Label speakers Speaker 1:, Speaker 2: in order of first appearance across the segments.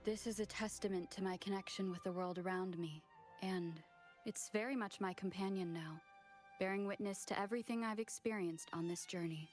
Speaker 1: This is a testament to my connection with the world around me, and it's very much my companion now, bearing witness to everything I've experienced on this journey.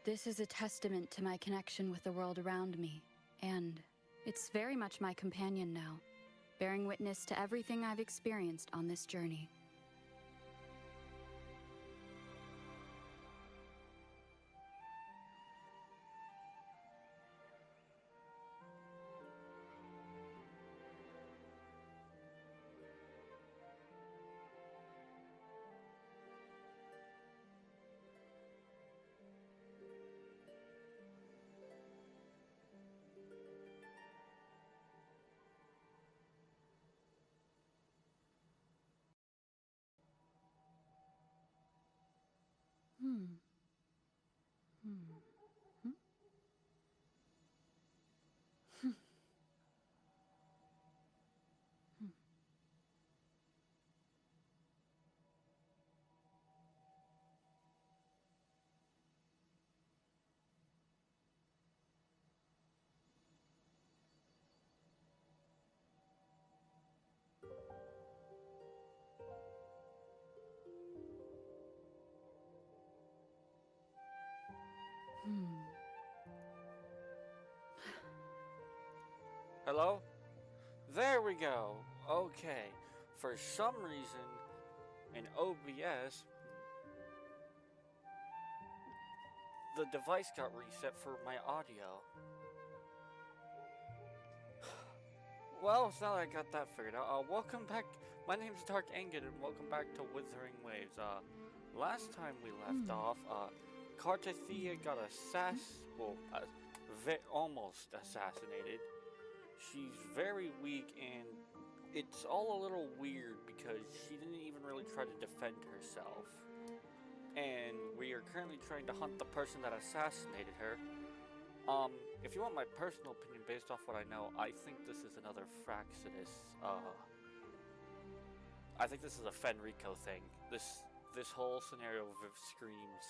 Speaker 1: This is a testament to my connection with the world around me, and it's very much my companion now, bearing witness to everything I've experienced on this journey.
Speaker 2: Hello? There we go. Okay. For some reason, in OBS, the device got reset for my audio. Well, it's now that I got that figured out. Welcome back. My name's Dark Angid, and welcome back to Wuthering Waves. Last time we left off, Cartathea got almost assassinated. She's very weak, and it's all a little weird because she didn't even really try to defend herself. And we are currently trying to hunt the person that assassinated her. If you want my personal opinion based off what I know, I think this is another Fraxidus. I think this is a Fenrico thing. This whole scenario screams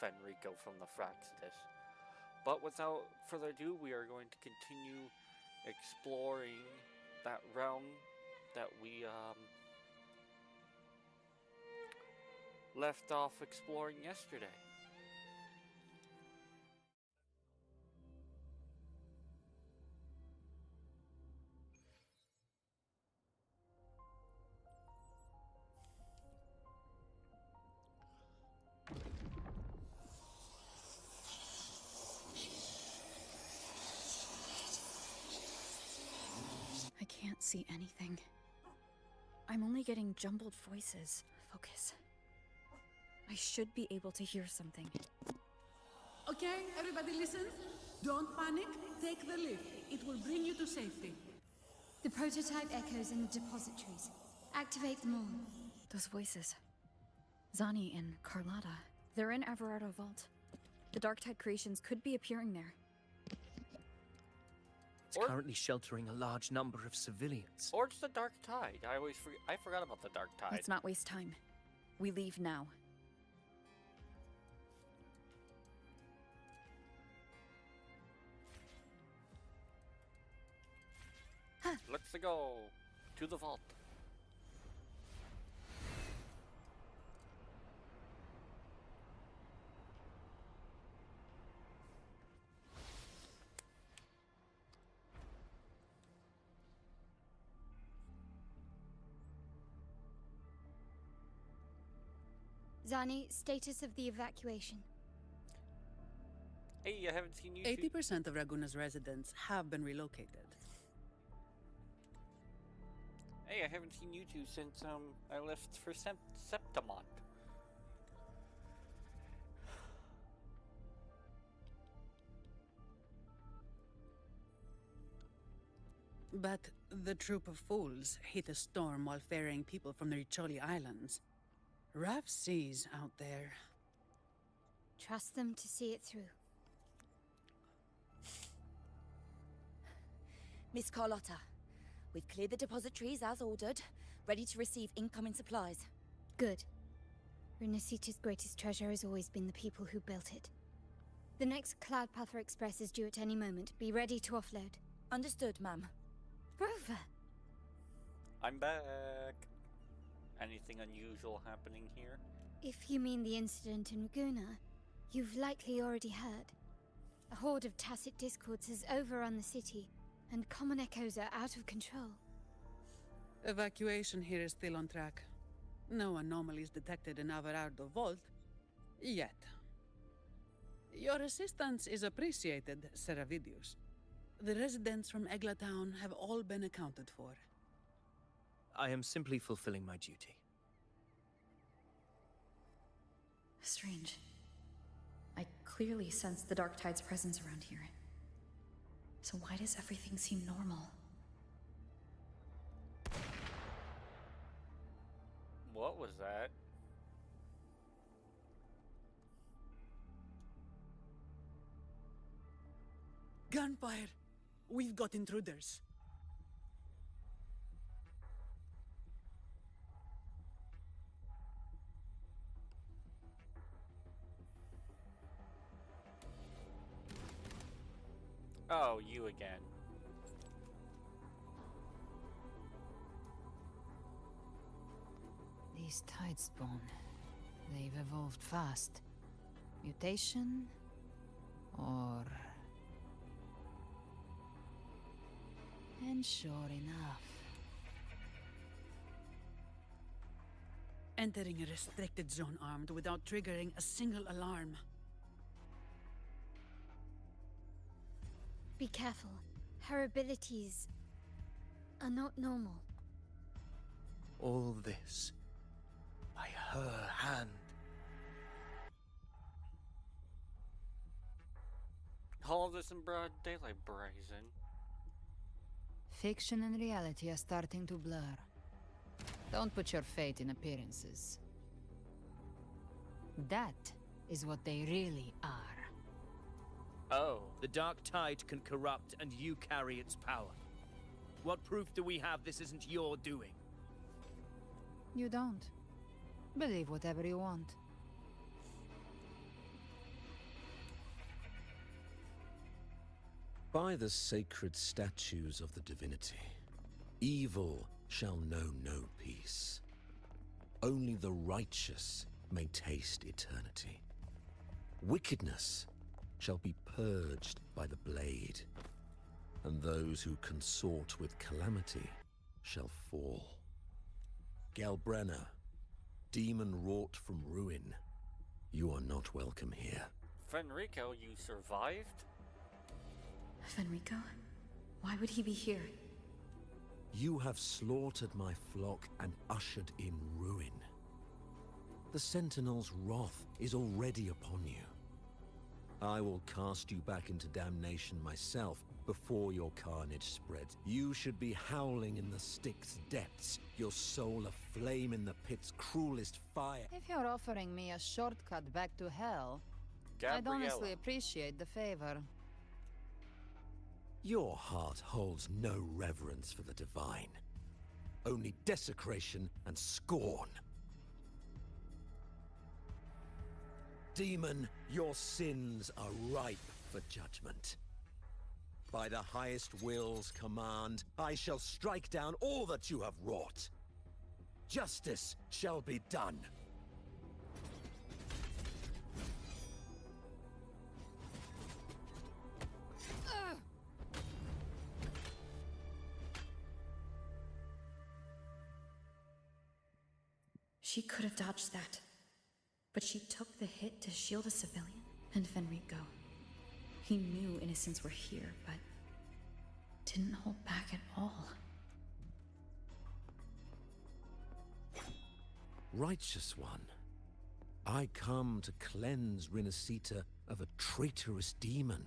Speaker 2: Fenrico from the Fraxidus. But without further ado, we are going to continue exploring that realm that we left off exploring yesterday.
Speaker 1: I can't see anything. I'm only getting jumbled voices. Focus. I should be able to hear something.
Speaker 3: Okay, everybody listen. Don't panic. Take the lift. It will bring you to safety.
Speaker 4: The prototype echoes in the depositories. Activate them all.
Speaker 1: Those voices. Zani and Carlotta. They're in Everardo Vault. The Darktide creations could be appearing there.
Speaker 5: It's currently sheltering a large number of civilians.
Speaker 2: Or it's the Dark Tide. I forgot about the Dark Tide.
Speaker 1: Let's not waste time. We leave now.
Speaker 2: Let's go to the vault.
Speaker 4: Zani, status of the evacuation.
Speaker 2: Hey, I haven't seen you.
Speaker 3: 80% of Raguna's residents have been relocated.
Speaker 2: Hey, I haven't seen you two since I left for Septimont.
Speaker 3: But the troop of fools hit a storm while ferrying people from the Riccioli Islands. Rough seas out there.
Speaker 4: Trust them to see it through.
Speaker 6: Miss Carlotta, we've cleared the depositories as ordered, ready to receive incoming supplies.
Speaker 4: Good. Rinascita's greatest treasure has always been the people who built it. The next Cloudpather Express is due at any moment. Be ready to offload.
Speaker 6: Understood, ma'am.
Speaker 4: Rover!
Speaker 2: I'm back. Anything unusual happening here?
Speaker 4: If you mean the incident in Raguna, you've likely already heard. A horde of tacit discords has overrun the city, and common echoes are out of control.
Speaker 3: Evacuation here is still on track. No anomalies detected in Everardo Vault. Yet. Your assistance is appreciated, Seravidius. The residents from Eglatown have all been accounted for.
Speaker 5: I am simply fulfilling my duty.
Speaker 1: Strange. I clearly sense the Darktide's presence around here. So why does everything seem normal?
Speaker 2: What was that?
Speaker 3: Gunfire! We've got intruders.
Speaker 2: Oh, you again.
Speaker 7: These Tidespawn, they've evolved fast. Mutation? Or... And sure enough...
Speaker 3: Entering a restricted zone armed without triggering a single alarm.
Speaker 4: Be careful. Her abilities are not normal.
Speaker 5: All this by her hand.
Speaker 2: All of this in broad daylight, Brazen.
Speaker 7: Fiction and reality are starting to blur. Don't put your faith in appearances. That is what they really are.
Speaker 2: Oh.
Speaker 5: The Dark Tide can corrupt, and you carry its power. What proof do we have this isn't your doing?
Speaker 7: You don't. Believe whatever you want.
Speaker 8: By the sacred statues of the divinity, evil shall know no peace. Only the righteous may taste eternity. Wickedness shall be purged by the blade, and those who consort with calamity shall fall. Galbrenna, demon wrought from ruin, you are not welcome here.
Speaker 2: Fenrico, you survived?
Speaker 1: Fenrico? Why would he be here?
Speaker 8: You have slaughtered my flock and ushered in ruin. The Sentinel's wrath is already upon you. I will cast you back into damnation myself before your carnage spreads. You should be howling in the Styx's depths, your soul aflame in the pit's cruelest fire.
Speaker 7: If you're offering me a shortcut back to hell, I'd
Speaker 2: Gabriella.
Speaker 7: honestly appreciate the favor.
Speaker 8: Your heart holds no reverence for the divine, only desecration and scorn. Demon, your sins are ripe for judgment. By the highest will's command, I shall strike down all that you have wrought. Justice shall be done.
Speaker 1: She could have dodged that. But she took the hit to shield a civilian. And Fenrico. He knew innocents were here, but didn't hold back at all.
Speaker 8: Righteous one, I come to cleanse Rinascita of a traitorous demon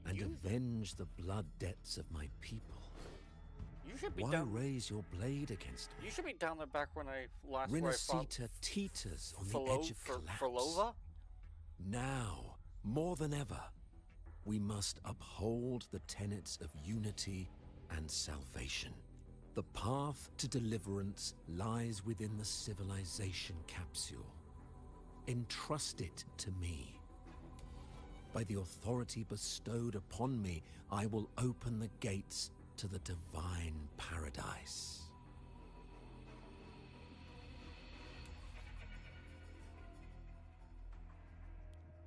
Speaker 8: and avenge the blood debts of my people.
Speaker 2: You should be
Speaker 8: Why
Speaker 2: down.
Speaker 8: raise your blade against me?
Speaker 2: You should be down there back when I last where I fought
Speaker 8: Rinascita teeters on the edge of collapse.
Speaker 2: Frolova?
Speaker 8: Now, more than ever, we must uphold the tenets of unity and salvation. The path to deliverance lies within the civilization capsule. Entrust it to me. By the authority bestowed upon me, I will open the gates to the divine paradise.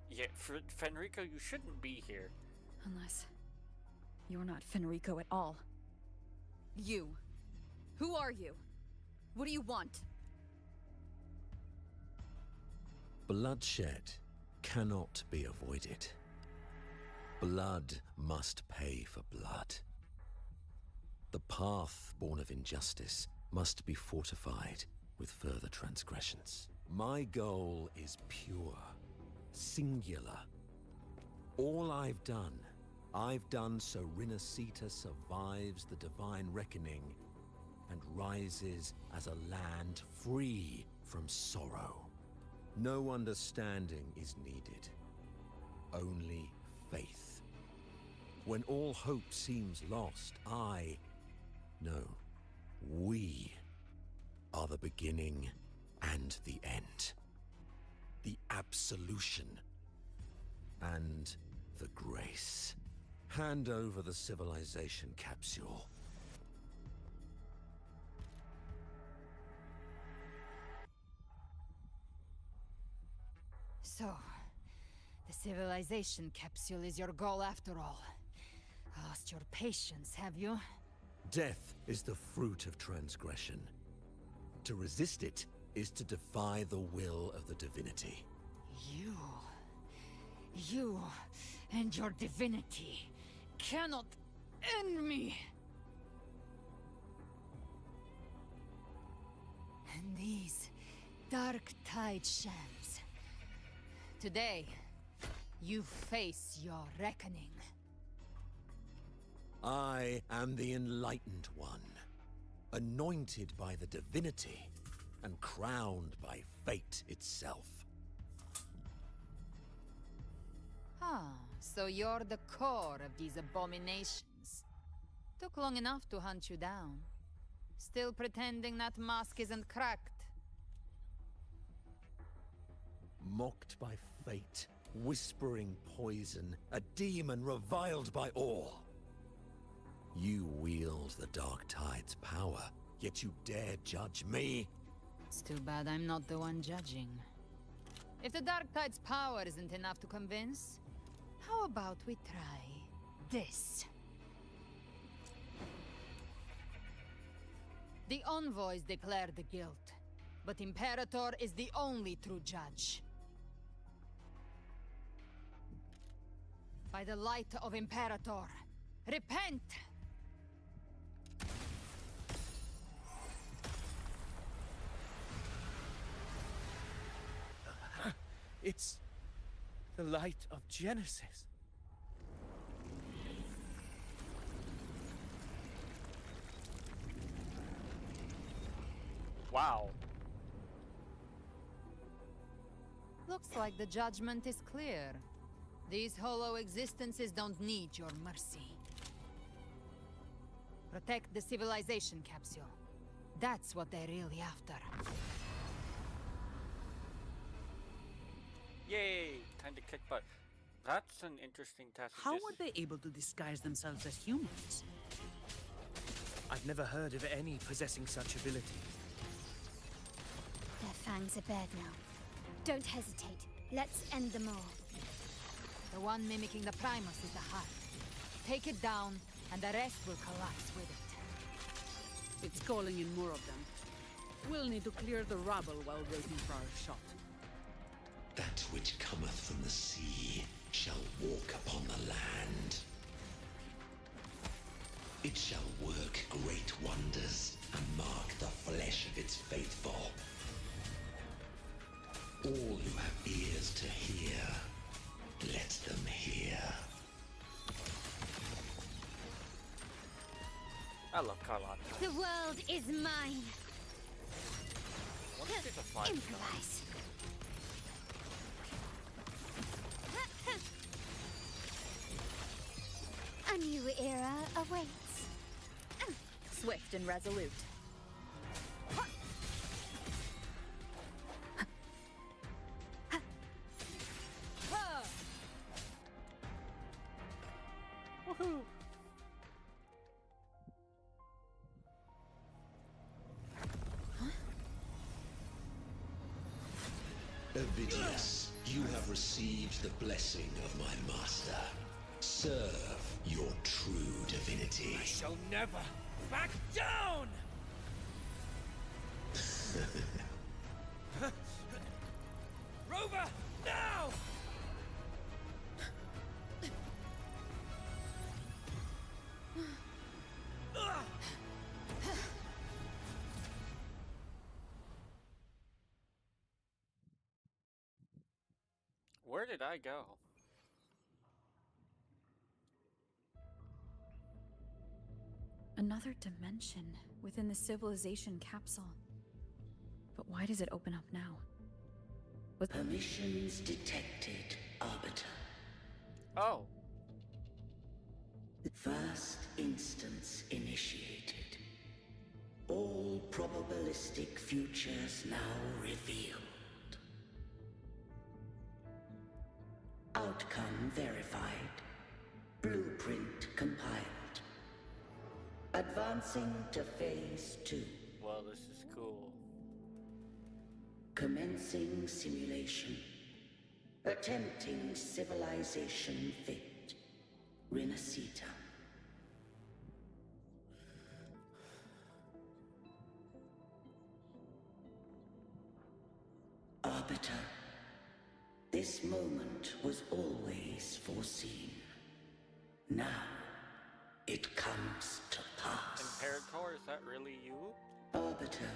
Speaker 2: Yeah, Fenrico, you shouldn't be here.
Speaker 1: Unless you're not Fenrico at all.
Speaker 9: You. Who are you? What do you want?
Speaker 8: Bloodshed cannot be avoided. Blood must pay for blood. The path born of injustice must be fortified with further transgressions. My goal is pure, singular. All I've done so Rinascita survives the divine reckoning and rises as a land free from sorrow. No understanding is needed, only faith. When all hope seems lost, we are the beginning and the end. The absolution and the grace. Hand over the civilization capsule.
Speaker 7: So, the civilization capsule is your goal after all. Lost your patience, have you?
Speaker 8: Death is the fruit of transgression. To resist it is to defy the will of the divinity.
Speaker 7: You and your divinity cannot end me. And these dark tide shams. Today, you face your reckoning.
Speaker 8: I am the Enlightened One, anointed by the divinity and crowned by fate itself.
Speaker 7: So you're the core of these abominations. Took long enough to hunt you down. Still pretending that mask isn't cracked.
Speaker 8: Mocked by fate, whispering poison, a demon reviled by all. You wield the Dark Tide's power, yet you dare judge me?
Speaker 7: It's too bad I'm not the one judging. If the Dark Tide's power isn't enough to convince, how about we try this? The envoys declare the guilt, but Imperator is the only true judge. By the light of Imperator, repent!
Speaker 5: It's the light of Genesis.
Speaker 2: Wow.
Speaker 7: Looks like the judgment is clear. These hollow existences don't need your mercy. Protect the civilization capsule. That's what they're really after.
Speaker 2: Yay! Time to kick butt. That's an interesting task.
Speaker 3: How were they able to disguise themselves as humans?
Speaker 5: I've never heard of any possessing such abilities.
Speaker 4: Their fangs are bared now. Don't hesitate. Let's end them all.
Speaker 7: The one mimicking the Primus is the heart. Take it down, and the rest will collapse with it.
Speaker 3: It's calling in more of them. We'll need to clear the rubble while waiting for our shot.
Speaker 8: That which cometh from the sea shall walk upon the land. It shall work great wonders and mark the flesh of its faithful. All who have ears to hear, let them hear.
Speaker 2: I love Carlotta.
Speaker 4: The world is mine.
Speaker 2: What if it's a fly?
Speaker 4: Improvise. A new era awaits.
Speaker 6: Swift and resolute.
Speaker 2: Woohoo!
Speaker 8: Ovidius, you have received the blessing of my master. Serve your true divinity.
Speaker 5: I shall never back down! Rover, now!
Speaker 2: Where did I go?
Speaker 1: Another dimension within the civilization capsule. But why does it open up now?
Speaker 10: Permissions detected, Arbiter.
Speaker 2: Oh.
Speaker 10: First instance initiated. All probabilistic futures now revealed. Outcome verified. Blueprint compiled. Advancing to Phase 2.
Speaker 2: Well, this is cool.
Speaker 10: Commencing simulation. Attempting civilization fit. Rinascita. Arbiter. This moment was always foreseen. Now, it comes to pass.
Speaker 2: Imperator, is that really you?
Speaker 10: Arbiter,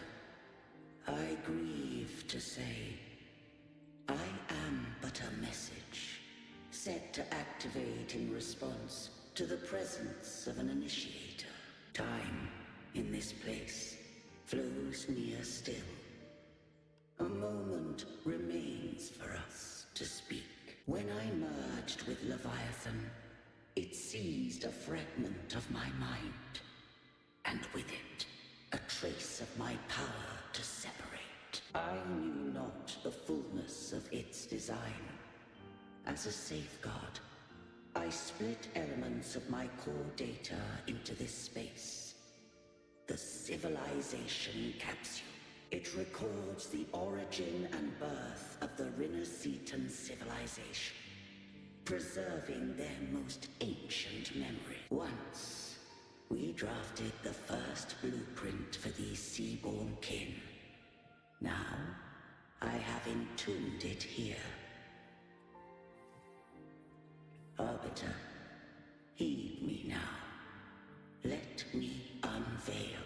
Speaker 10: I grieve to say, I am but a message, set to activate in response to the presence of an initiator. Time, in this place, flows near still. A moment remains for us to speak. When I merged with Leviathan, it seized a fragment of my mind, and with it, a trace of my power to separate. I knew not the fullness of its design. As a safeguard, I split elements of my core data into this space. The civilization capsule. It records the origin and birth of the Rinascitan civilization, preserving their most ancient memory. Once, we drafted the first blueprint for these seaborn kin. Now, I have entombed it here. Arbiter, heed me now. Let me unveil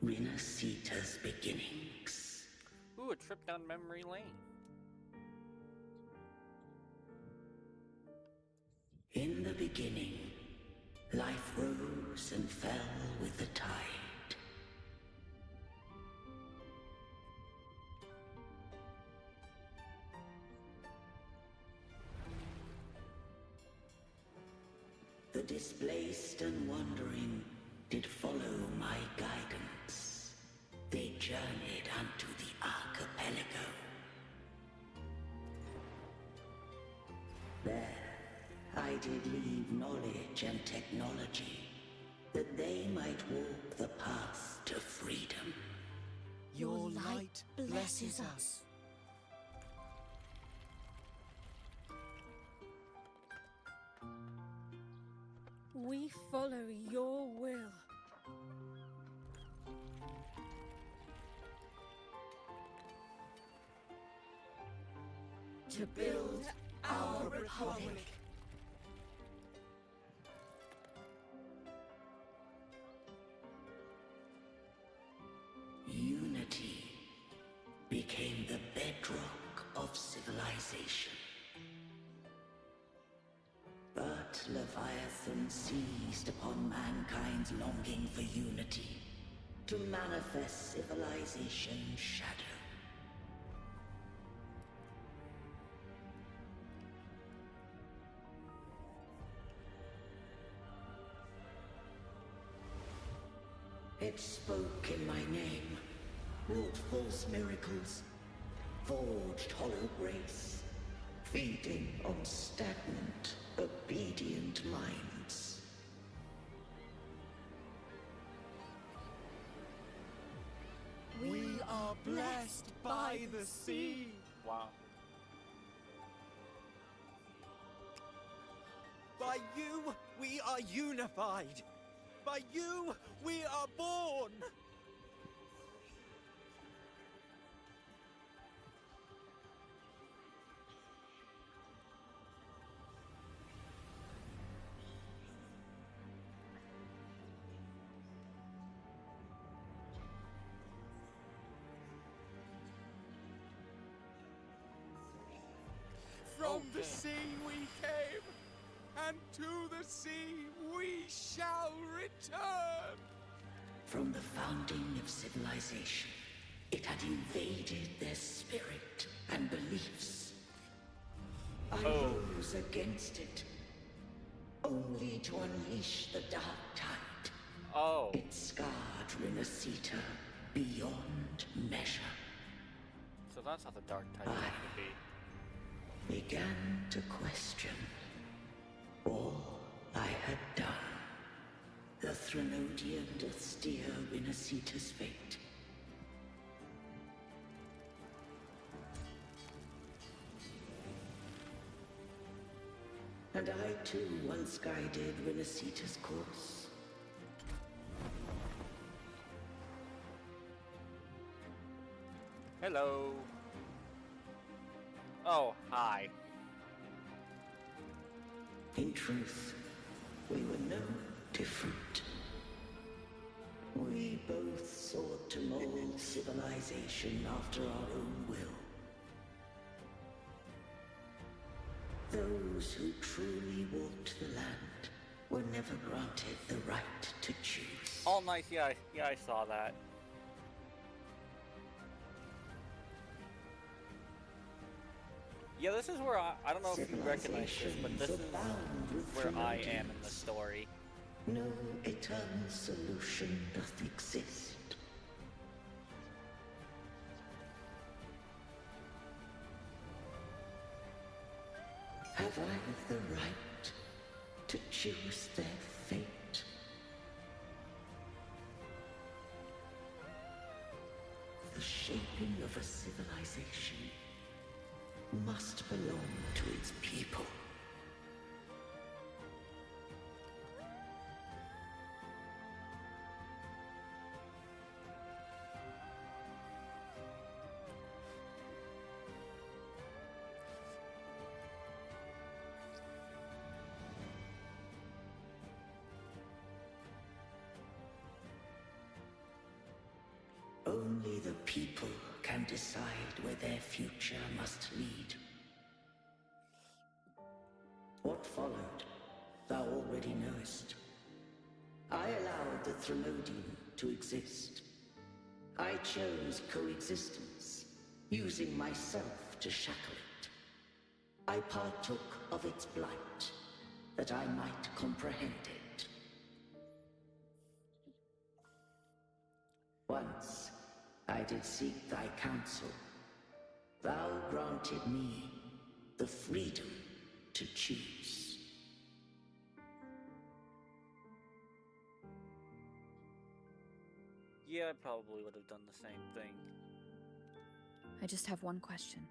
Speaker 10: Rinascita's beginnings.
Speaker 2: Ooh, a trip down memory lane.
Speaker 10: In the beginning, life rose and fell with the tide. The displaced and wandering did follow my guidance. They journeyed unto the archipelago. There, I did leave knowledge and technology, that they might walk the path to freedom.
Speaker 5: Your light blesses us.
Speaker 11: We follow your will.
Speaker 10: To build our republic. Unity became the bedrock of civilization. But Leviathan seized upon mankind's longing for unity to manifest civilization's shadow. It spoke in my name, wrought false miracles, forged hollow grace, feeding on stagnant, obedient minds.
Speaker 5: We are blessed by the sea.
Speaker 2: Wow.
Speaker 5: By you, we are unified. By you, we are born. From the sea we came, and to the sea we shall return!
Speaker 10: From the founding of civilization, it had invaded their spirit and beliefs. I rose against it, only to unleash the dark tide. It scarred Rinascita beyond measure.
Speaker 2: So that's how the dark tide came to be.
Speaker 10: Began to question all I had done. The Threnodian doth steer Rinascita's fate. And I too once guided Rinascita's course.
Speaker 2: Hello. Oh, hi.
Speaker 10: In truth, we were no different. We both sought to mold civilization after our own will. Those who truly walked the land were never granted the right to choose.
Speaker 2: Oh, nice. Yeah, I saw that. Yeah, this is where I don't know if you recognize this, but this is where I am in the story.
Speaker 10: No eternal solution doth exist. Have I the right to choose their fate? The shaping of a civilization must belong to its people. Only the people can decide where their future must lead. What followed, thou already knowest. I allowed the Threnodian to exist. I chose coexistence, using myself to shackle it. I partook of its blight, that I might comprehend it. Once, I did seek thy counsel. Thou granted me the freedom to choose.
Speaker 2: Yeah, I probably would have done the same thing.
Speaker 1: I just have one question.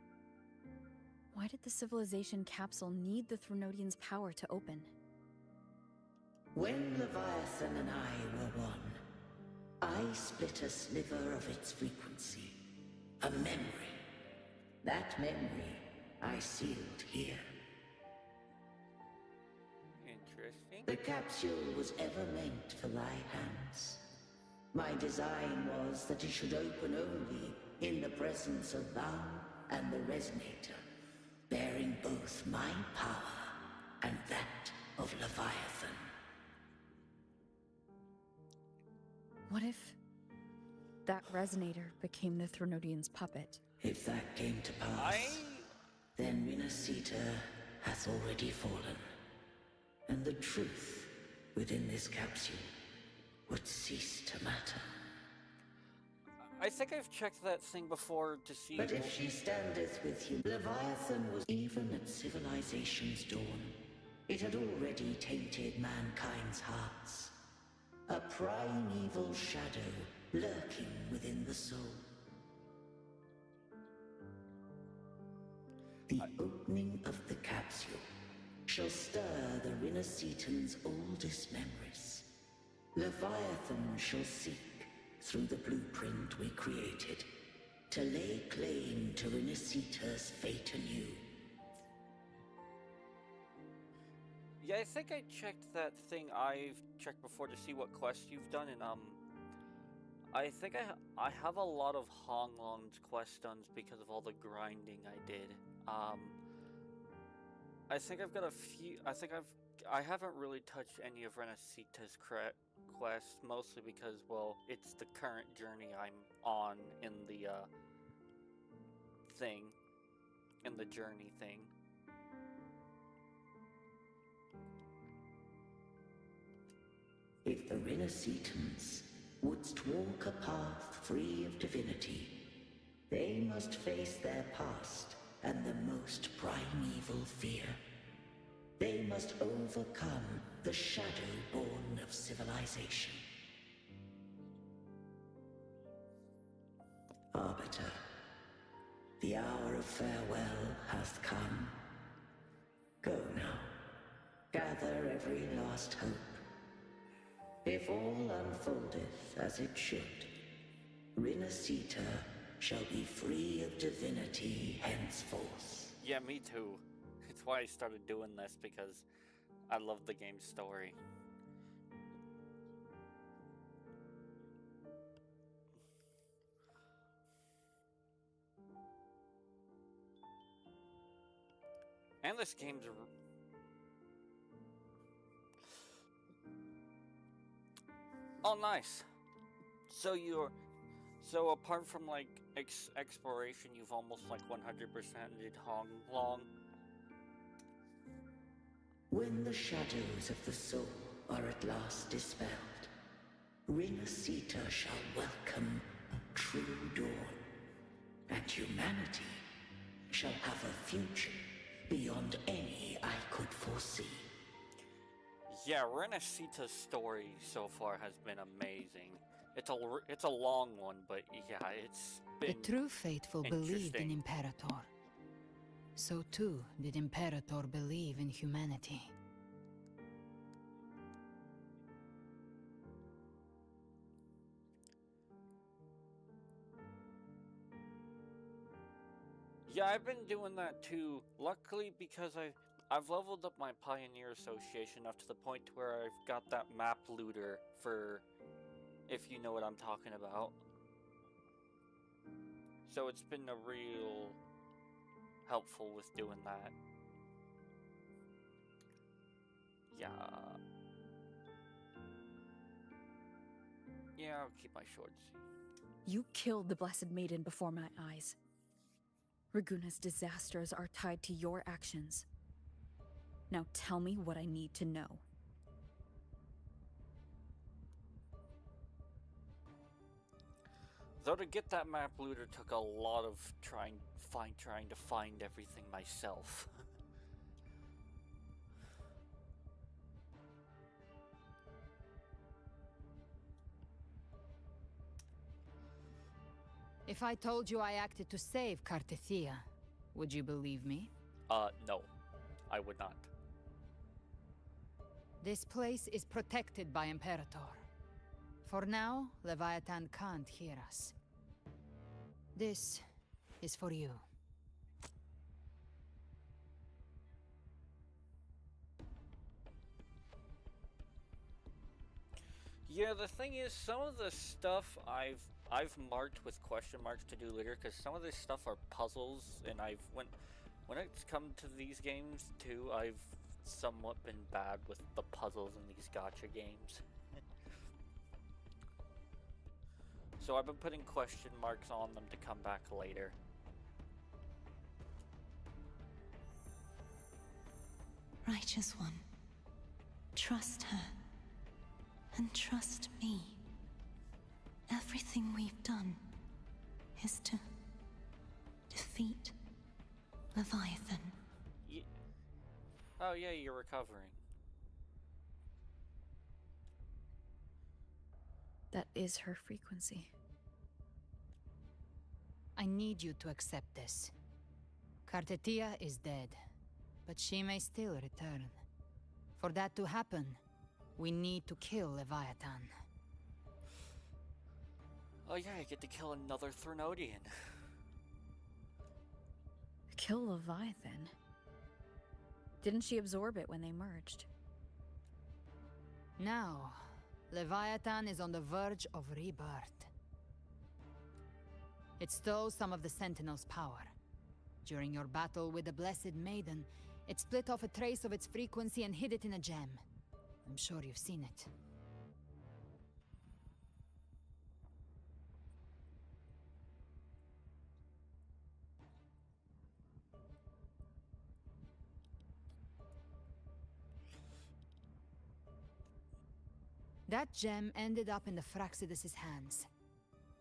Speaker 1: Why did the civilization capsule need the Threnodian's power to open?
Speaker 10: When Leviathan and I were one, I split a sliver of its frequency. A memory. That memory I sealed here.
Speaker 2: Interesting.
Speaker 10: The capsule was ever meant for thy hands. My design was that it should open only in the presence of thou and the Resonator, bearing both my power and that of Leviathan.
Speaker 1: What if that resonator became the Threnodian's puppet?
Speaker 10: If that came to pass, then rinascita hath already fallen, and the truth within this capsule would cease to matter.
Speaker 2: I think I've checked that thing before to see...
Speaker 10: But if she standeth with you, Leviathan was even at civilization's dawn. It had already tainted mankind's hearts. A primeval shadow lurking within the soul. The opening of the capsule shall stir the Rinascitan's oldest memories. Leviathan shall seek, through the blueprint we created, to lay claim to Rinascita's fate anew.
Speaker 2: Yeah, I think I checked that thing I've checked before to see what quests you've done, and I think I have a lot of Honglong's quest done because of all the grinding I did. I think I've got a few. I haven't really touched any of Rinascita's quests, mostly because, well, it's the current journey I'm on in the thing, in the journey thing.
Speaker 10: If the Rinascitans wouldst walk a path free of divinity, they must face their past and the most primeval fear. They must overcome the shadow born of civilization. Arbiter, the hour of farewell hath come. Go now, gather every last hope. If all unfoldeth as it should, Rinascita shall be free of divinity henceforth.
Speaker 2: Yeah, me too. It's why I started doing this, because I love the game's story. And this game's... Oh, nice. So apart from, like, exploration, you've almost, like, 100% did Honglong.
Speaker 10: When the shadows of the soul are at last dispelled, Rinascita shall welcome a true dawn, and humanity shall have a future beyond any I could foresee.
Speaker 2: Yeah, Rinascita's story so far has been amazing. it's a long one, but yeah, it's
Speaker 7: The
Speaker 2: been
Speaker 7: true faithful believed in
Speaker 2: interesting.
Speaker 7: Imperator. So too did Imperator believe in humanity.
Speaker 2: Yeah, I've been doing that too. Luckily, because I've leveled up my Pioneer Association up to the point where I've got that map looter for, if you know what I'm talking about. So it's been a real helpful with doing that. Yeah. Yeah, I'll keep my swords.
Speaker 1: You killed the Blessed Maiden before my eyes. Raguna's disasters are tied to your actions. Now tell me what I need to know.
Speaker 2: Though to get that map looter took a lot of trying to find everything myself.
Speaker 7: If I told you I acted to save Cartethia, would you believe me?
Speaker 2: No. I would not.
Speaker 7: This place is protected by Imperator. For now, Leviathan can't hear us. This is for you.
Speaker 2: Yeah, the thing is, some of the stuff I've marked with question marks to do later, because some of this stuff are puzzles, and when it's come to these games too, I've somewhat been bad with the puzzles in these gacha games. So I've been putting question marks on them to come back later.
Speaker 10: Righteous One, trust her. And trust me. Everything we've done is to defeat Leviathan.
Speaker 2: Oh yeah, you're recovering.
Speaker 1: That is her frequency.
Speaker 7: I need you to accept this. Cartethia is dead, but she may still return. For that to happen, we need to kill Leviathan.
Speaker 2: Oh yeah, I get to kill another Threnodian.
Speaker 1: Kill Leviathan? Didn't she absorb it when they merged?
Speaker 7: Now, Leviathan is on the verge of rebirth. It stole some of the Sentinel's power. During your battle with the Blessed Maiden, it split off a trace of its frequency and hid it in a gem. I'm sure you've seen it. That gem ended up in the Fraxidus' hands.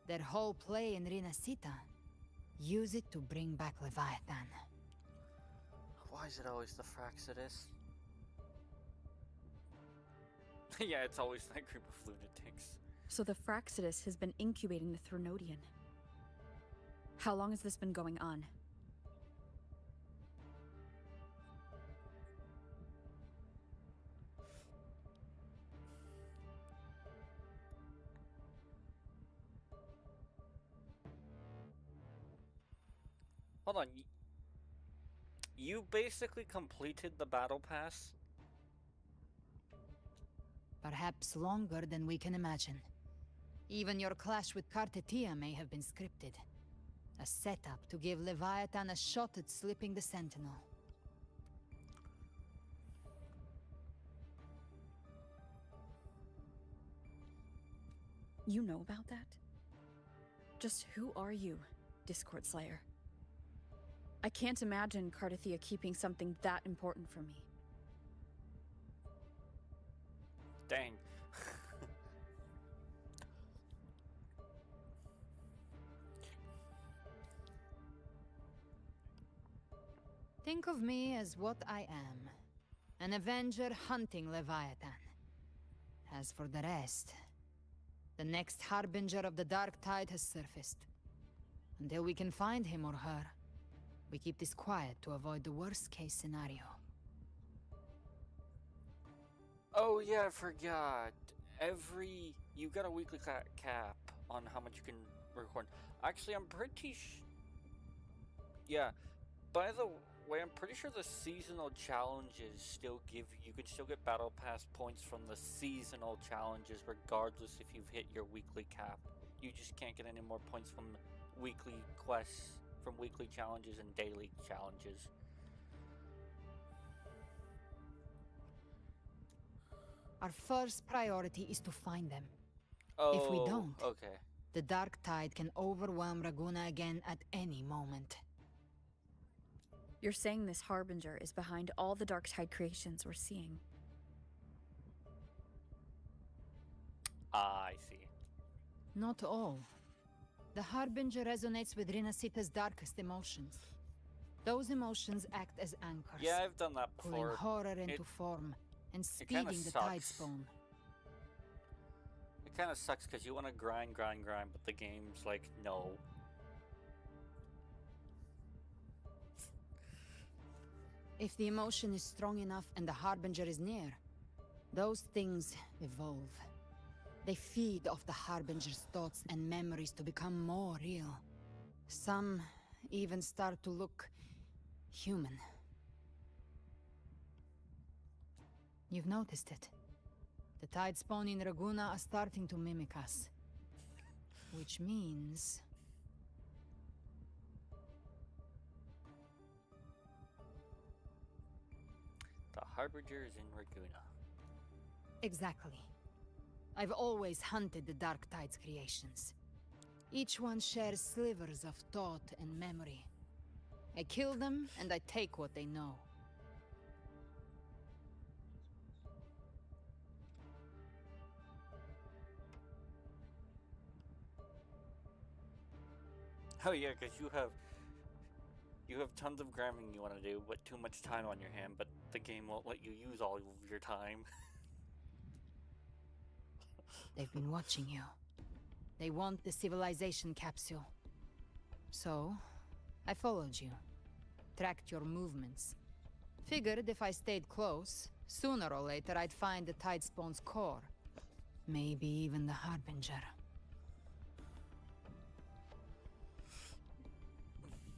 Speaker 7: Their whole play in Rinascita. Use it to bring back Leviathan.
Speaker 2: Why is it always the Fraxidus? Yeah, it's always that group of lunatics.
Speaker 1: So the Fraxidus has been incubating the Threnodian. How long has this been going on?
Speaker 2: Hold on, you basically completed the battle pass?
Speaker 7: Perhaps longer than we can imagine. Even your clash with Cartethia may have been scripted. A setup to give Leviathan a shot at slipping the Sentinel.
Speaker 1: You know about that? Just who are you, Discord Slayer? I can't imagine Cartethia keeping something that important from me.
Speaker 2: Dang.
Speaker 7: Think of me as what I am. An Avenger hunting Leviathan. As for the rest, The next harbinger of the dark tide has surfaced. Until we can find him or her, we keep this quiet to avoid the worst-case scenario.
Speaker 2: Oh yeah, I forgot. You got a weekly cap on how much you can record. Actually, I'm pretty yeah. By the way, I'm pretty sure the seasonal challenges still you can still get battle pass points from the seasonal challenges regardless if you've hit your weekly cap. You just can't get any more points from weekly quests, from weekly challenges and daily challenges.
Speaker 7: Our first priority is to find them.
Speaker 2: Oh,
Speaker 7: if we don't,
Speaker 2: okay.
Speaker 7: The dark tide can overwhelm Raguna again at any moment.
Speaker 1: You're saying this Harbinger is behind all the dark tide creations we're seeing?
Speaker 2: I see.
Speaker 7: Not all. The Harbinger resonates with Rinascita's darkest emotions. Those emotions act as anchors.
Speaker 2: Yeah, I've done that before.
Speaker 7: Pulling horror into form and speeding the tide spawn.
Speaker 2: It kind of sucks because you want to grind, but the game's like, no.
Speaker 7: If the emotion is strong enough and the Harbinger is near, those things evolve. They feed off the Harbinger's thoughts and memories to become more real. Some even start to look human. You've noticed it. The tide spawn in Raguna are starting to mimic us. Which means...
Speaker 2: the Harbinger is in Raguna.
Speaker 7: Exactly. I've always hunted the Dark Tide's creations. Each one shares slivers of thought and memory. I kill them, and I take what they know.
Speaker 2: Oh yeah, because you have tons of gramming you want to do, but too much time on your hand, but the game won't let you use all of your time.
Speaker 7: They've been watching you. They want the civilization capsule. So, I followed you. Tracked your movements. Figured if I stayed close, sooner or later I'd find the tide spawn's core. Maybe even the Harbinger.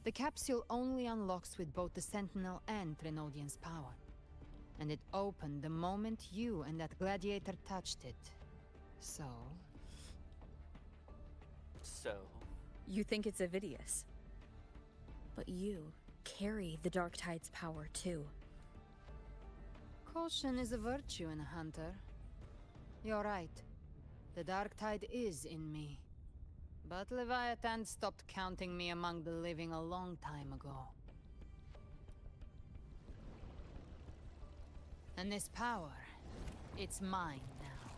Speaker 7: The capsule only unlocks with both the Sentinel and Trinodian's power. And it opened the moment you and that gladiator touched it. So...
Speaker 1: You think it's Avidius. But you carry the Dark Tide's power too.
Speaker 7: Caution is a virtue in a hunter. You're right. The Dark Tide is in me. But Leviathan stopped counting me among the living a long time ago. And this power, it's mine now.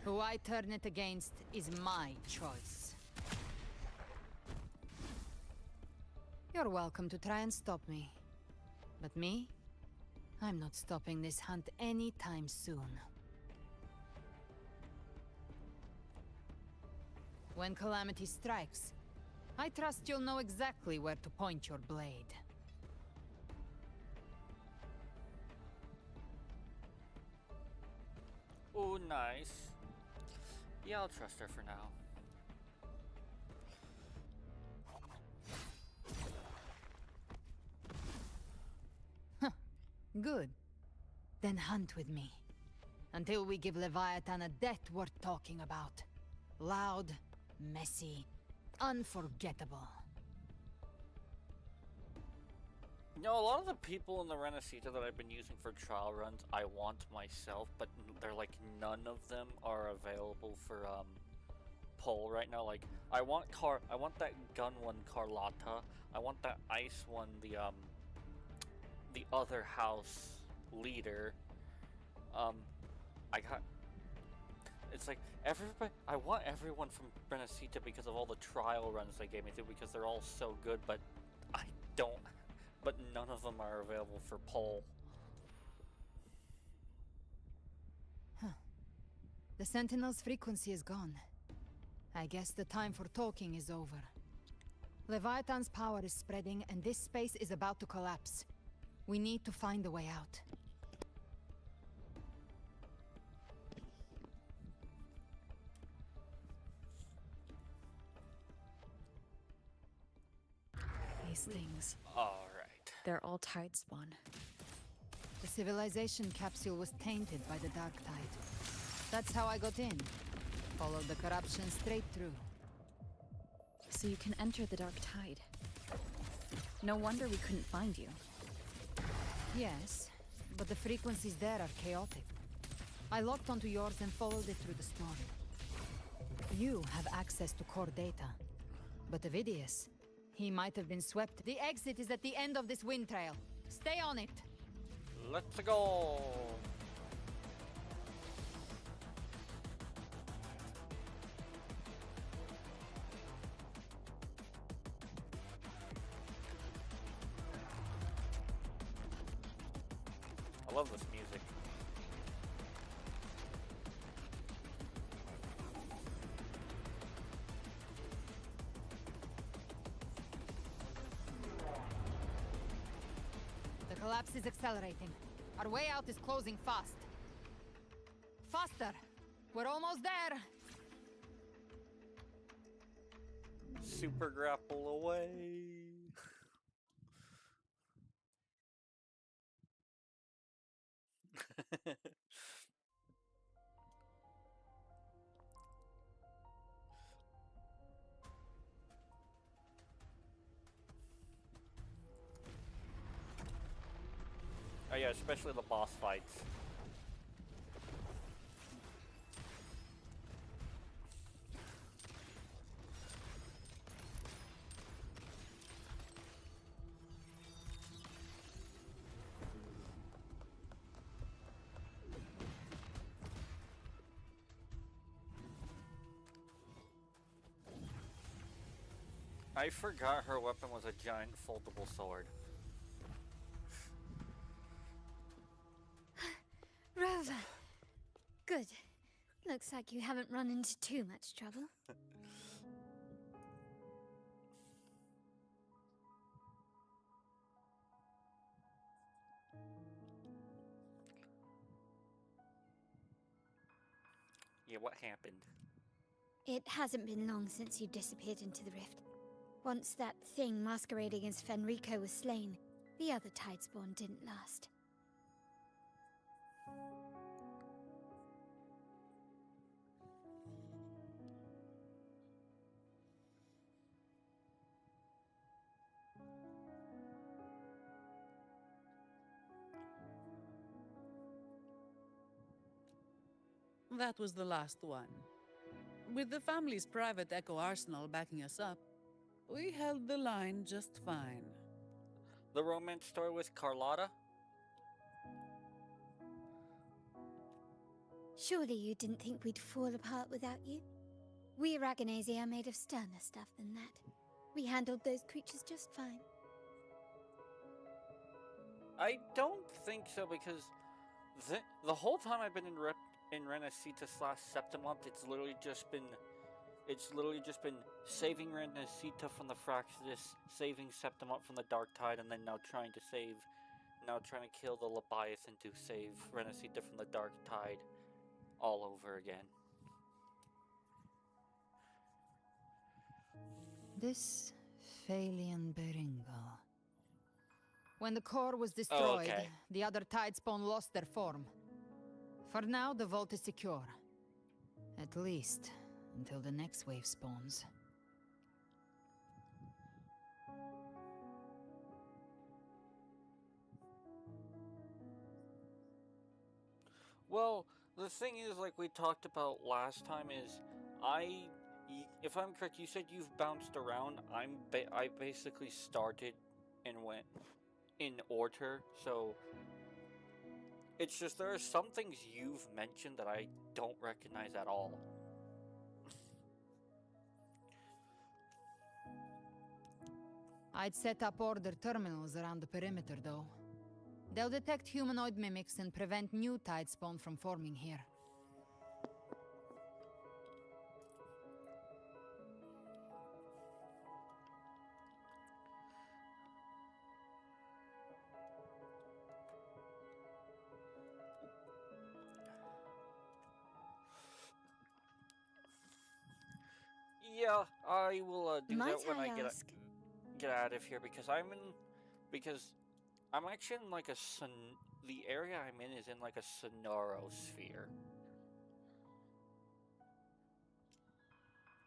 Speaker 7: Who I turn it against is my choice. You're welcome to try and stop me. But me? I'm not stopping this hunt anytime soon. When calamity strikes, I trust you'll know exactly where to point your blade.
Speaker 2: Oh, nice. Yeah, I'll trust her for now.
Speaker 7: Good. Then hunt with me. Until we give Leviathan a death worth talking about. Loud, messy, unforgettable.
Speaker 2: You know, a lot of the people in the rinascita that I've been using for trial runs, I want myself, but they're like, none of them are available for poll right now. Like, I want that gun one, Carlotta. I want that ice one, the other house leader. It's like everybody. I want everyone from rinascita because of all the trial runs they gave me through, because they're all so good. But I don't. But none of them are available for poll.
Speaker 7: The Sentinel's frequency is gone. I guess the time for talking is over. Leviathan's power is spreading, and this space is about to collapse. We need to find a way out.
Speaker 1: These things,
Speaker 2: All right.
Speaker 1: they're all tide spawn.
Speaker 7: The civilization capsule was tainted by the Dark Tide. That's how I got in. Followed the corruption straight through.
Speaker 1: So you can enter the Dark Tide. No wonder we couldn't find you.
Speaker 7: Yes, but the frequencies there are chaotic. I locked onto yours and followed it through the storm. You have access to core data. But Avidius, he might have been swept. The exit is at the end of this wind trail. Stay on it!
Speaker 2: Let's go. I love this music.
Speaker 7: The collapse is accelerating. Our way out is closing fast. Faster! We're almost there!
Speaker 2: Super grapple away. Oh yeah, especially the boss fights. I forgot her weapon was a giant foldable sword.
Speaker 4: Rover. Good. Looks like you haven't run into too much trouble.
Speaker 2: Yeah, what happened?
Speaker 4: It hasn't been long since you disappeared into the rift. Once that thing masquerading as Fenrico was slain, the other Tidespawn didn't last.
Speaker 3: That was the last one. With the family's private Echo Arsenal backing us up, we held the line just fine.
Speaker 2: The romance story with Carlotta?
Speaker 4: Surely you didn't think we'd fall apart without you? We Aragonese are made of sterner stuff than that. We handled those creatures just fine.
Speaker 2: I don't think so, because the whole time I've been in rinascita / Septimont, it's literally just been saving rinascita from the Fraxidus, saving Septimont from the Dark Tide, and then now trying to kill the Leviathan to save rinascita from the Dark Tide all over again.
Speaker 7: This Phalian Beringal. When the core was destroyed, the other Tidespawn lost their form. For now, the vault is secure. At least, until the next wave spawns.
Speaker 2: Well, the thing is, like we talked about last time, is if I'm correct, you said you've bounced around. I basically started and went in order, so it's just there are some things you've mentioned that I don't recognize at all.
Speaker 7: I'd set up order terminals around the perimeter, though. They'll detect humanoid mimics and prevent new Tidespawn from forming here.
Speaker 2: I will do
Speaker 4: Might
Speaker 2: that when
Speaker 4: I
Speaker 2: I
Speaker 4: ask?
Speaker 2: get out of here because I'm actually in like the area I'm in is in like a sonorosphere.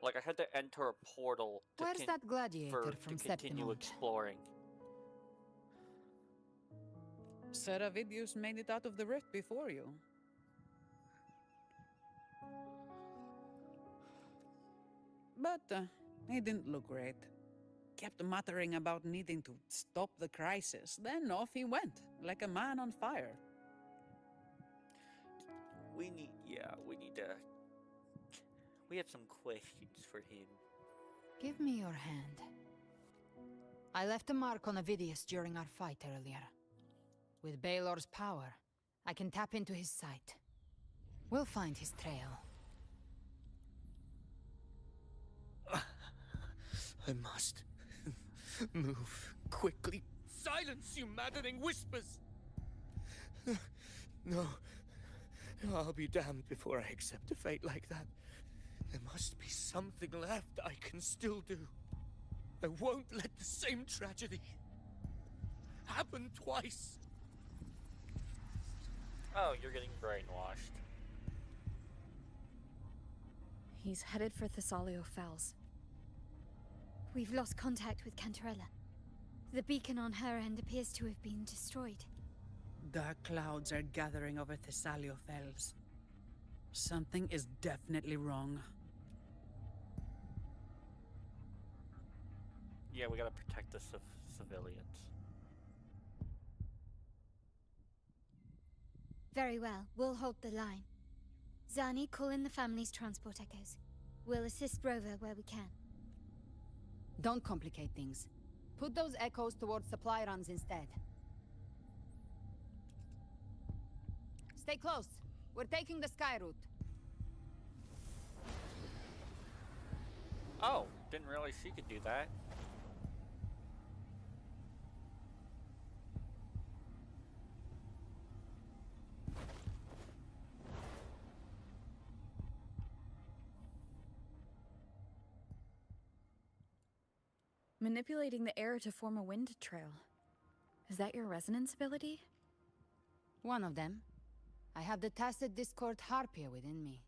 Speaker 2: Like I had to enter a portal to
Speaker 7: Where's that gladiator from
Speaker 2: continue
Speaker 7: Septimont?
Speaker 2: exploring.
Speaker 3: Seravidius made it out of the rift before you. But he didn't look great. Kept muttering about needing to stop the crisis. Then off he went, like a man on fire.
Speaker 2: We have some questions for him.
Speaker 7: Give me your hand. I left a mark on Avidius during our fight earlier. With Baelor's power, I can tap into his sight. We'll find his trail.
Speaker 5: I must move quickly. Silence, you maddening whispers! No. I'll be damned before I accept a fate like that. There must be something left I can still do. I won't let the same tragedy happen twice.
Speaker 2: Oh, you're getting brainwashed.
Speaker 1: He's headed for Thessalio Fells.
Speaker 4: We've lost contact with Cantarella. The beacon on her end appears to have been destroyed.
Speaker 3: Dark clouds are gathering over Thessalio Fells. Something is definitely wrong.
Speaker 2: Yeah, we gotta protect the civilians.
Speaker 4: Very well, we'll hold the line. Zani, call in the family's transport echoes. We'll assist Rover where we can.
Speaker 7: Don't complicate things. Put those echoes towards supply runs instead. Stay close. We're taking the sky route.
Speaker 2: Oh, didn't realize she could do that.
Speaker 1: Manipulating the air to form a wind trail. Is that your resonance ability?
Speaker 7: One of them. I have the tacit discord harpia within me.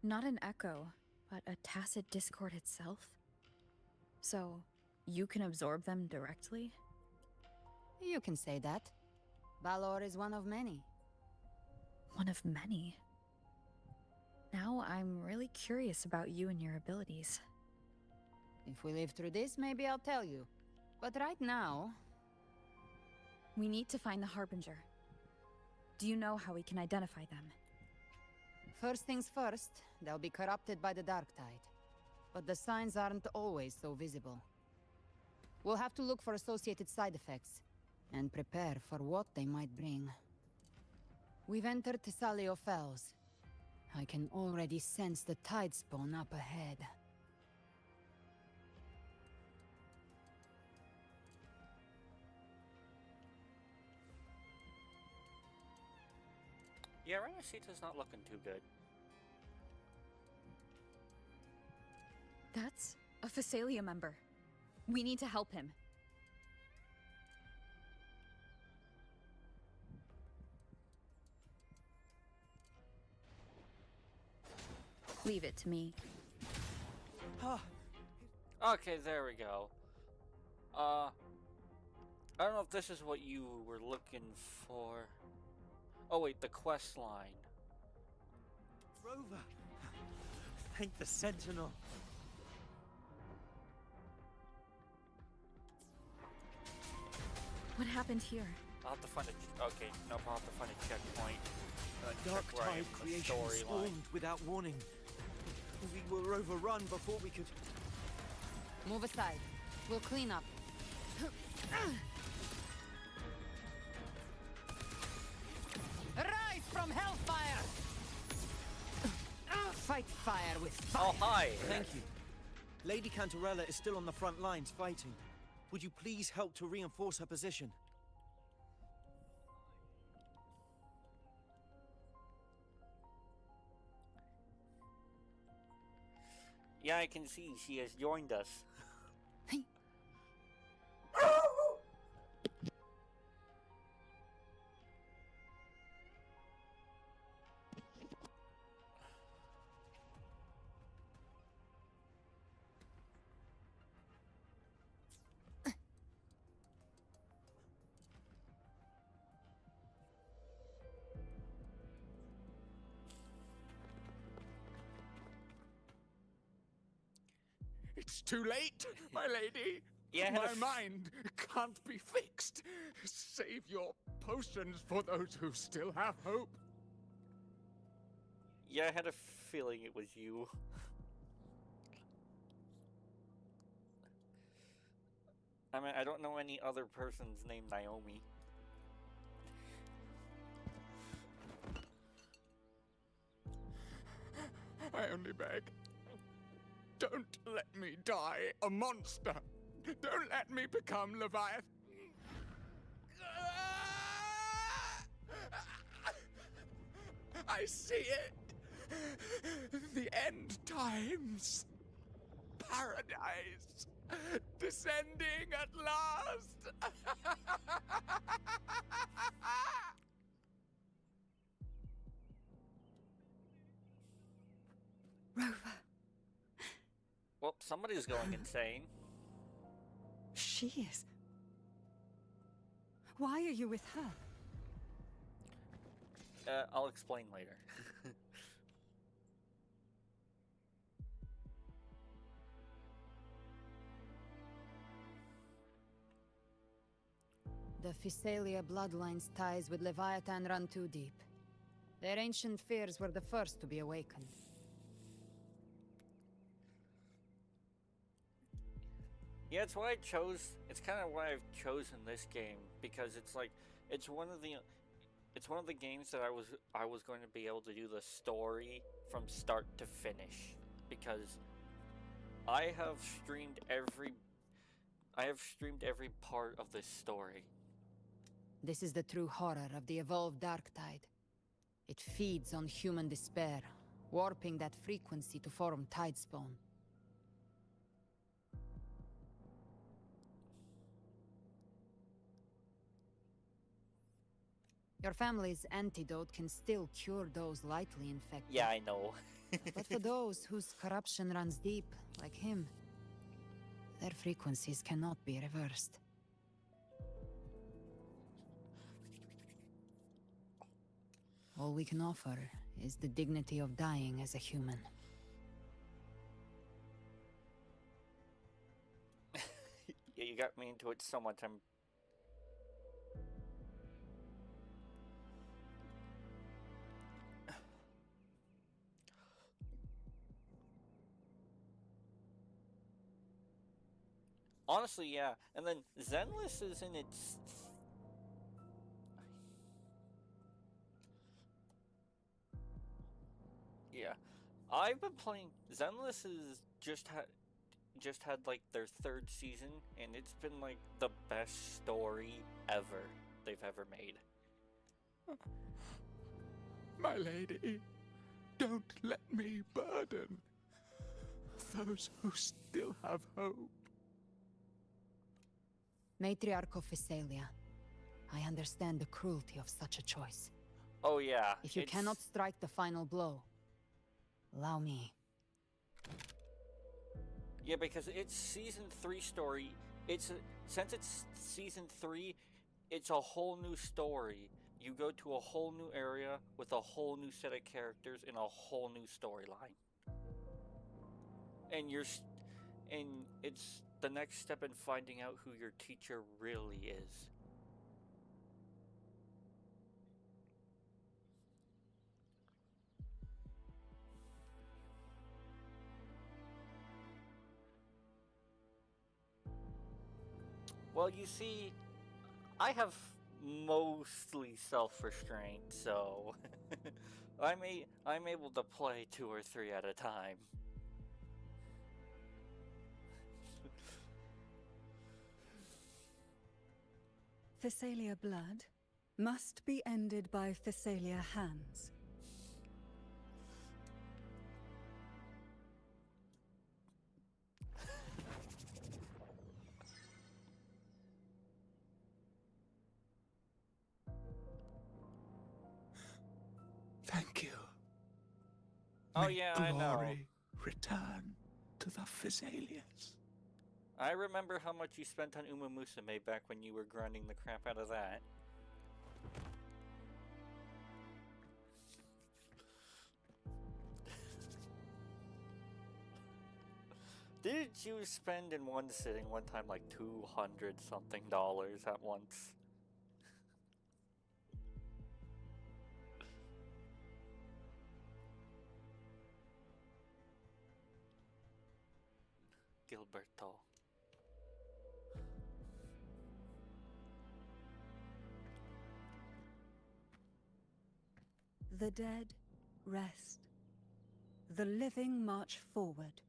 Speaker 1: Not an echo, but a tacit discord itself? So, you can absorb them directly?
Speaker 7: You can say that. Balor is one of many.
Speaker 1: One of many? Now I'm really curious about you and your abilities.
Speaker 7: If we live through this, maybe I'll tell you. But right now...
Speaker 1: We need to find the Harbinger. Do you know how we can identify them?
Speaker 7: First things first, they'll be corrupted by the Dark Tide. But the signs aren't always so visible. We'll have to look for associated side effects, and prepare for what they might bring. We've entered Thessalio Fells. I can already sense the tide spawn up ahead.
Speaker 2: Yeah, rinascita's not looking too good.
Speaker 1: That's a Phasalia member. We need to help him. Leave it to me.
Speaker 2: Okay, there we go. I don't know if this is what you were looking for. Oh wait, the quest line.
Speaker 5: Rover! Thank the Sentinel.
Speaker 1: What happened here?
Speaker 2: I'll have to find a... Okay, no, I'll have to find a checkpoint.
Speaker 5: Dark
Speaker 2: check where I am
Speaker 5: Tide
Speaker 2: in the
Speaker 5: creation
Speaker 2: storyline.
Speaker 5: spawned without warning. We were overrun before we could...
Speaker 7: Move aside. We'll clean up. Rise from hellfire! Fight fire with fire.
Speaker 2: Oh, hi!
Speaker 5: Thank you. Lady Cantarella is still on the front lines fighting. Would you please help to reinforce her position?
Speaker 2: Yeah, I can see she has joined us.
Speaker 5: It's too late, my lady.
Speaker 2: Yeah,
Speaker 5: My mind can't be fixed. Save your potions for those who still have hope.
Speaker 2: Yeah, I had a feeling it was you. I mean, I don't know any other persons named Naomi.
Speaker 5: I only beg. Don't let me die a monster. Don't let me become Leviathan. I see it. The end times. Paradise. Descending at last.
Speaker 12: Rover.
Speaker 2: Well, somebody's going insane.
Speaker 12: She is. Why are you with her?
Speaker 2: I'll explain later.
Speaker 7: The Physalia bloodline's ties with Leviathan run too deep. Their ancient fears were the first to be awakened.
Speaker 2: Yeah, it's why I chose. It's kind of why I've chosen this game, because it's like it's one of the games that I was going to be able to do the story from start to finish, because I have streamed every part of this story.
Speaker 7: This is the true horror of the evolved Darktide. It feeds on human despair, warping that frequency to form Tidespawn. Your family's antidote can still cure those lightly infected.
Speaker 2: Yeah, I know.
Speaker 7: But for those whose corruption runs deep, like him, their frequencies cannot be reversed. All we can offer is the dignity of dying as a human.
Speaker 2: Yeah, you got me into it so much. Honestly, yeah. And then Zenless is in its... Yeah. I've been playing... Zenless is just had like their 3rd season, and it's been like the best story ever they've ever made.
Speaker 5: My lady, don't let me burden those who still have hope.
Speaker 7: Matriarch of Physalia, I understand the cruelty of such a choice.
Speaker 2: Oh yeah.
Speaker 7: If you cannot strike the final blow, allow me.
Speaker 2: Yeah, because it's season 3 story. Since it's season 3, it's a whole new story. You go to a whole new area with a whole new set of characters and a whole new storyline. And it's the next step in finding out who your teacher really is. Well, you see, I have mostly self-restraint, so I'm able to play 2 or 3 at a time.
Speaker 12: Physalia blood must be ended by Physalia hands.
Speaker 2: Oh
Speaker 13: May
Speaker 2: yeah, I know.
Speaker 13: glory return to the Thessalians.
Speaker 2: I remember how much you spent on Uma Musume back when you were grinding the crap out of that. Did you spend in one sitting one time like $200 something at once? Gilberto.
Speaker 12: The dead rest. The living march forward.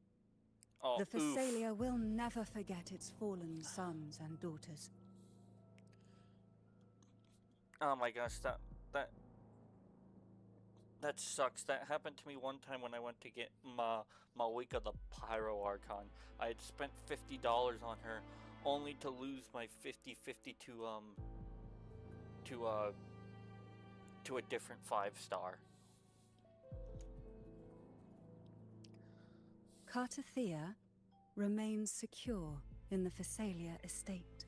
Speaker 2: Oh,
Speaker 12: The Thessalia will never forget its fallen sons and daughters.
Speaker 2: Oh my gosh, that sucks. That happened to me one time when I went to get Malika the Pyro Archon. I had spent $50 on her, only to lose my 50/50 to a different 5-star.
Speaker 12: Cartathea remains secure in the Thessalia estate.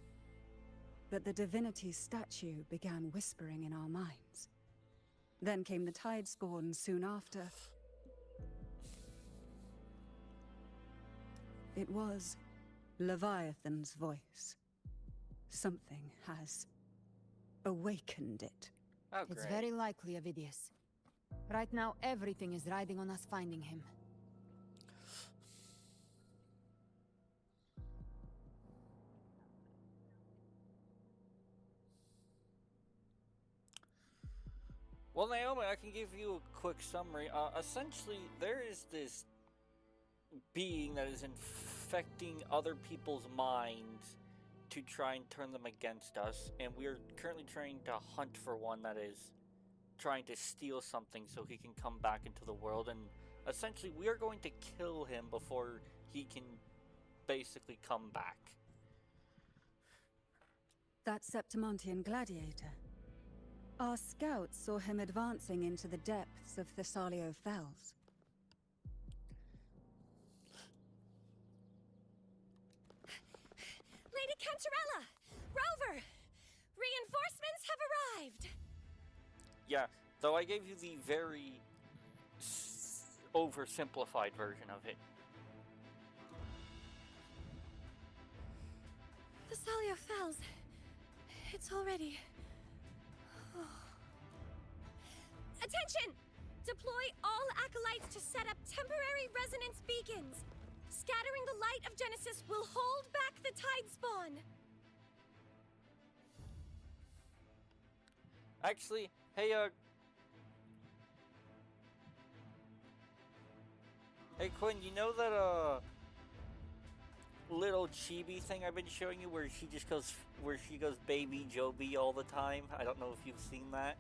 Speaker 12: But the divinity's statue began whispering in our minds. Then came the Tidespawn soon after. It was Leviathan's voice. Something has awakened it.
Speaker 2: Oh,
Speaker 7: It's
Speaker 2: great.
Speaker 7: very likely, Avidius. Right now, everything is riding on us finding him.
Speaker 2: Well, Naomi, I can give you a quick summary. Essentially, there is this being that is infecting other people's minds to try and turn them against us, and we are currently trying to hunt for one that is trying to steal something so he can come back into the world, and essentially we are going to kill him before he can basically come back.
Speaker 12: That Septimontian gladiator. Our scouts saw him advancing into the depths of Thessalio Fells.
Speaker 11: Lady Cantarella! Rover! Reinforcements have arrived!
Speaker 2: Yeah, though I gave you the very oversimplified version of it.
Speaker 11: Thessalio Fells. It's already... Attention! Deploy all acolytes to set up temporary resonance beacons. Scattering the light of Genesis will hold back the Tidespawn.
Speaker 2: Actually, hey, hey Quinn, you know that, little chibi thing I've been showing you where she goes baby Joby all the time? I don't know if you've seen that.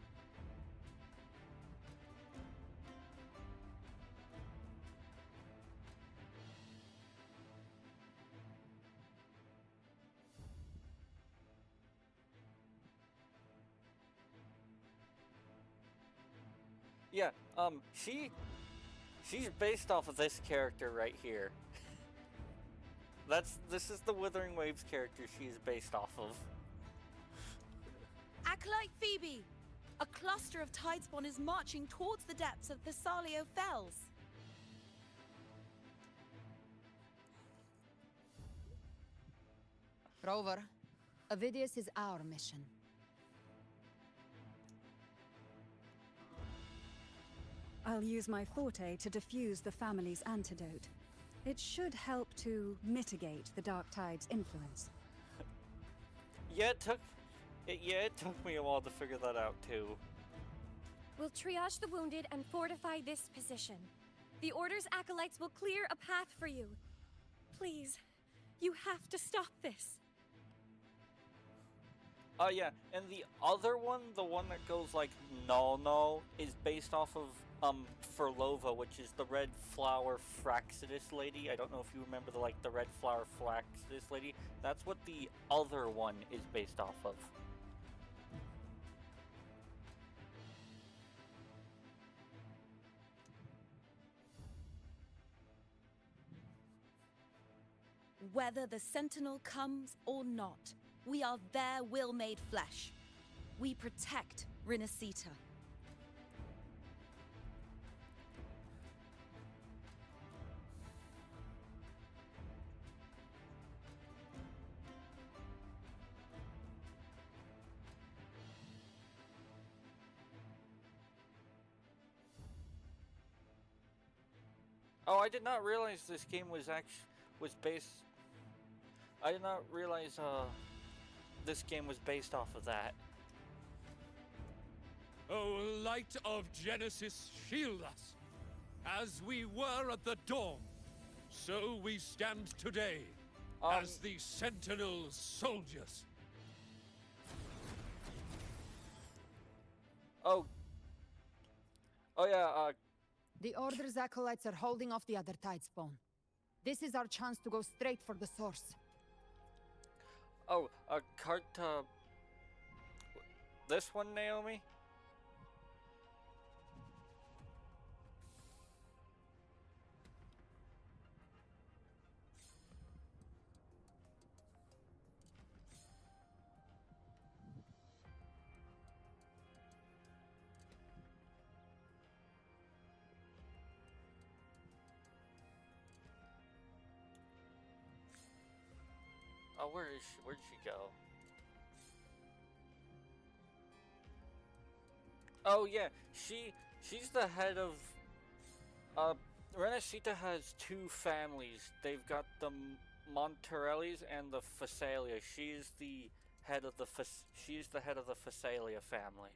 Speaker 2: Yeah, she's based off of this character right here. This is the Wuthering Waves character she is based off of.
Speaker 6: Acolyte Phoebe! A cluster of Tidespawn is marching towards the depths of Thessalio Fells.
Speaker 7: Rover, Avidius is our mission.
Speaker 12: I'll use my forte to diffuse the family's antidote. It should help to mitigate the Dark Tide's influence.
Speaker 2: Yeah, it took me a while to figure that out too.
Speaker 11: We'll triage the wounded and fortify this position. The Order's acolytes will clear a path for you. Please, you have to stop this.
Speaker 2: Oh yeah, and the other one, the one that goes like no, is based off of Furlova, which is the red flower Fraxidus lady. I don't know if you remember the red flower Fraxidus lady. That's what the other one is based off of.
Speaker 6: Whether the Sentinel comes or not, we are their will made flesh. We protect Rinascita.
Speaker 2: Oh, I did not realize this game was based. I did not realize this game was based off of that.
Speaker 5: O light of Genesis, shield us. As we were at the dawn, so we stand today as the Sentinel's soldiers.
Speaker 2: Oh yeah,
Speaker 7: The Order's acolytes are holding off the other Tidespawn. This is our chance to go straight for the source.
Speaker 2: Carta... This one, Naomi? Oh, where'd she go? Oh yeah, she's the head of Rinascita has two families. They've got the Monterellis and the Phasalia. She's the head of the Phasalia family.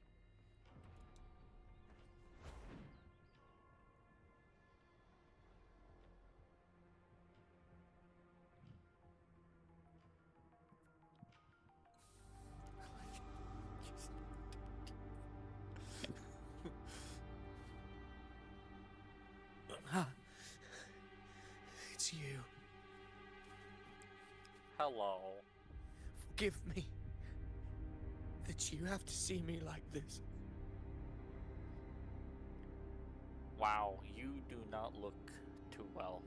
Speaker 5: It's you.
Speaker 2: Hello.
Speaker 5: Forgive me that you have to see me like this.
Speaker 2: Wow, you do not look too well.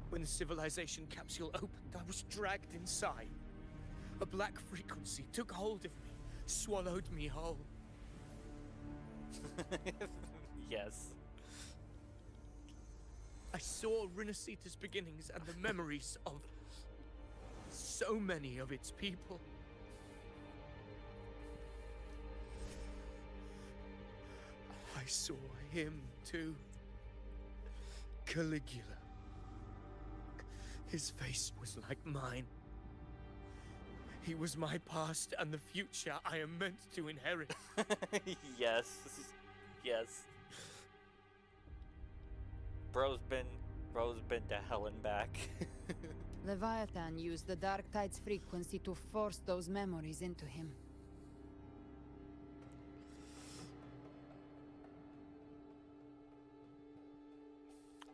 Speaker 5: When the civilization capsule opened, I was dragged inside. A black frequency took hold of me, swallowed me whole.
Speaker 2: Yes.
Speaker 5: I saw Rinascita's beginnings and the memories of so many of its people. I saw him too. Caligula. His face was like mine. He was my past and the future I am meant to inherit.
Speaker 2: Yes. Yes. Bro's been to hell and back.
Speaker 7: Leviathan used the Dark Tide's frequency to force those memories into him.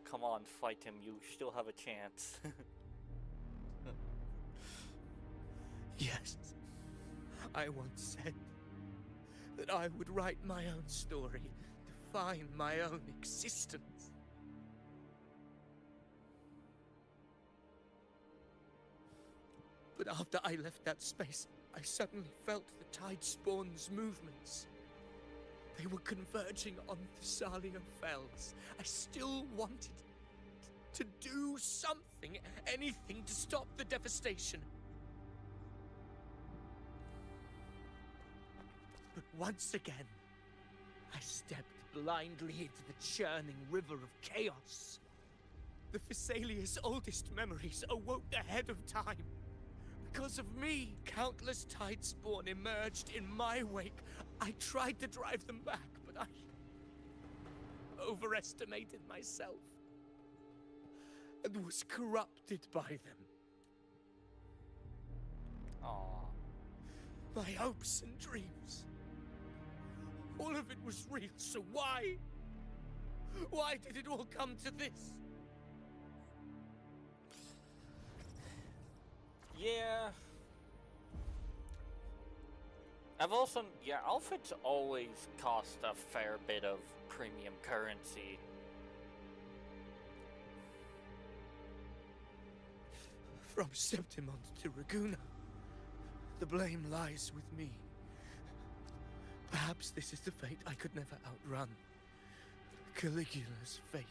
Speaker 2: Come on, fight him. You still have a chance.
Speaker 5: Yes. I once said that I would write my own story, define my own existence. But after I left that space, I suddenly felt the Tidespawn's movements. They were converging on Thessalia Fells. I still wanted to do something, anything to stop the devastation. But once again, I stepped blindly into the churning river of chaos. The Thessalia's oldest memories awoke ahead of time. Because of me, countless Tidespawn emerged in my wake. I tried to drive them back, but I overestimated myself and was corrupted by them.
Speaker 2: Aww.
Speaker 5: My hopes and dreams. All of it was real, so why? Why did it all come to this?
Speaker 2: Yeah. I've also, yeah, outfits always cost a fair bit of premium currency.
Speaker 5: From Septimont to Raguna, the blame lies with me. Perhaps this is the fate I could never outrun. Caligula's fate.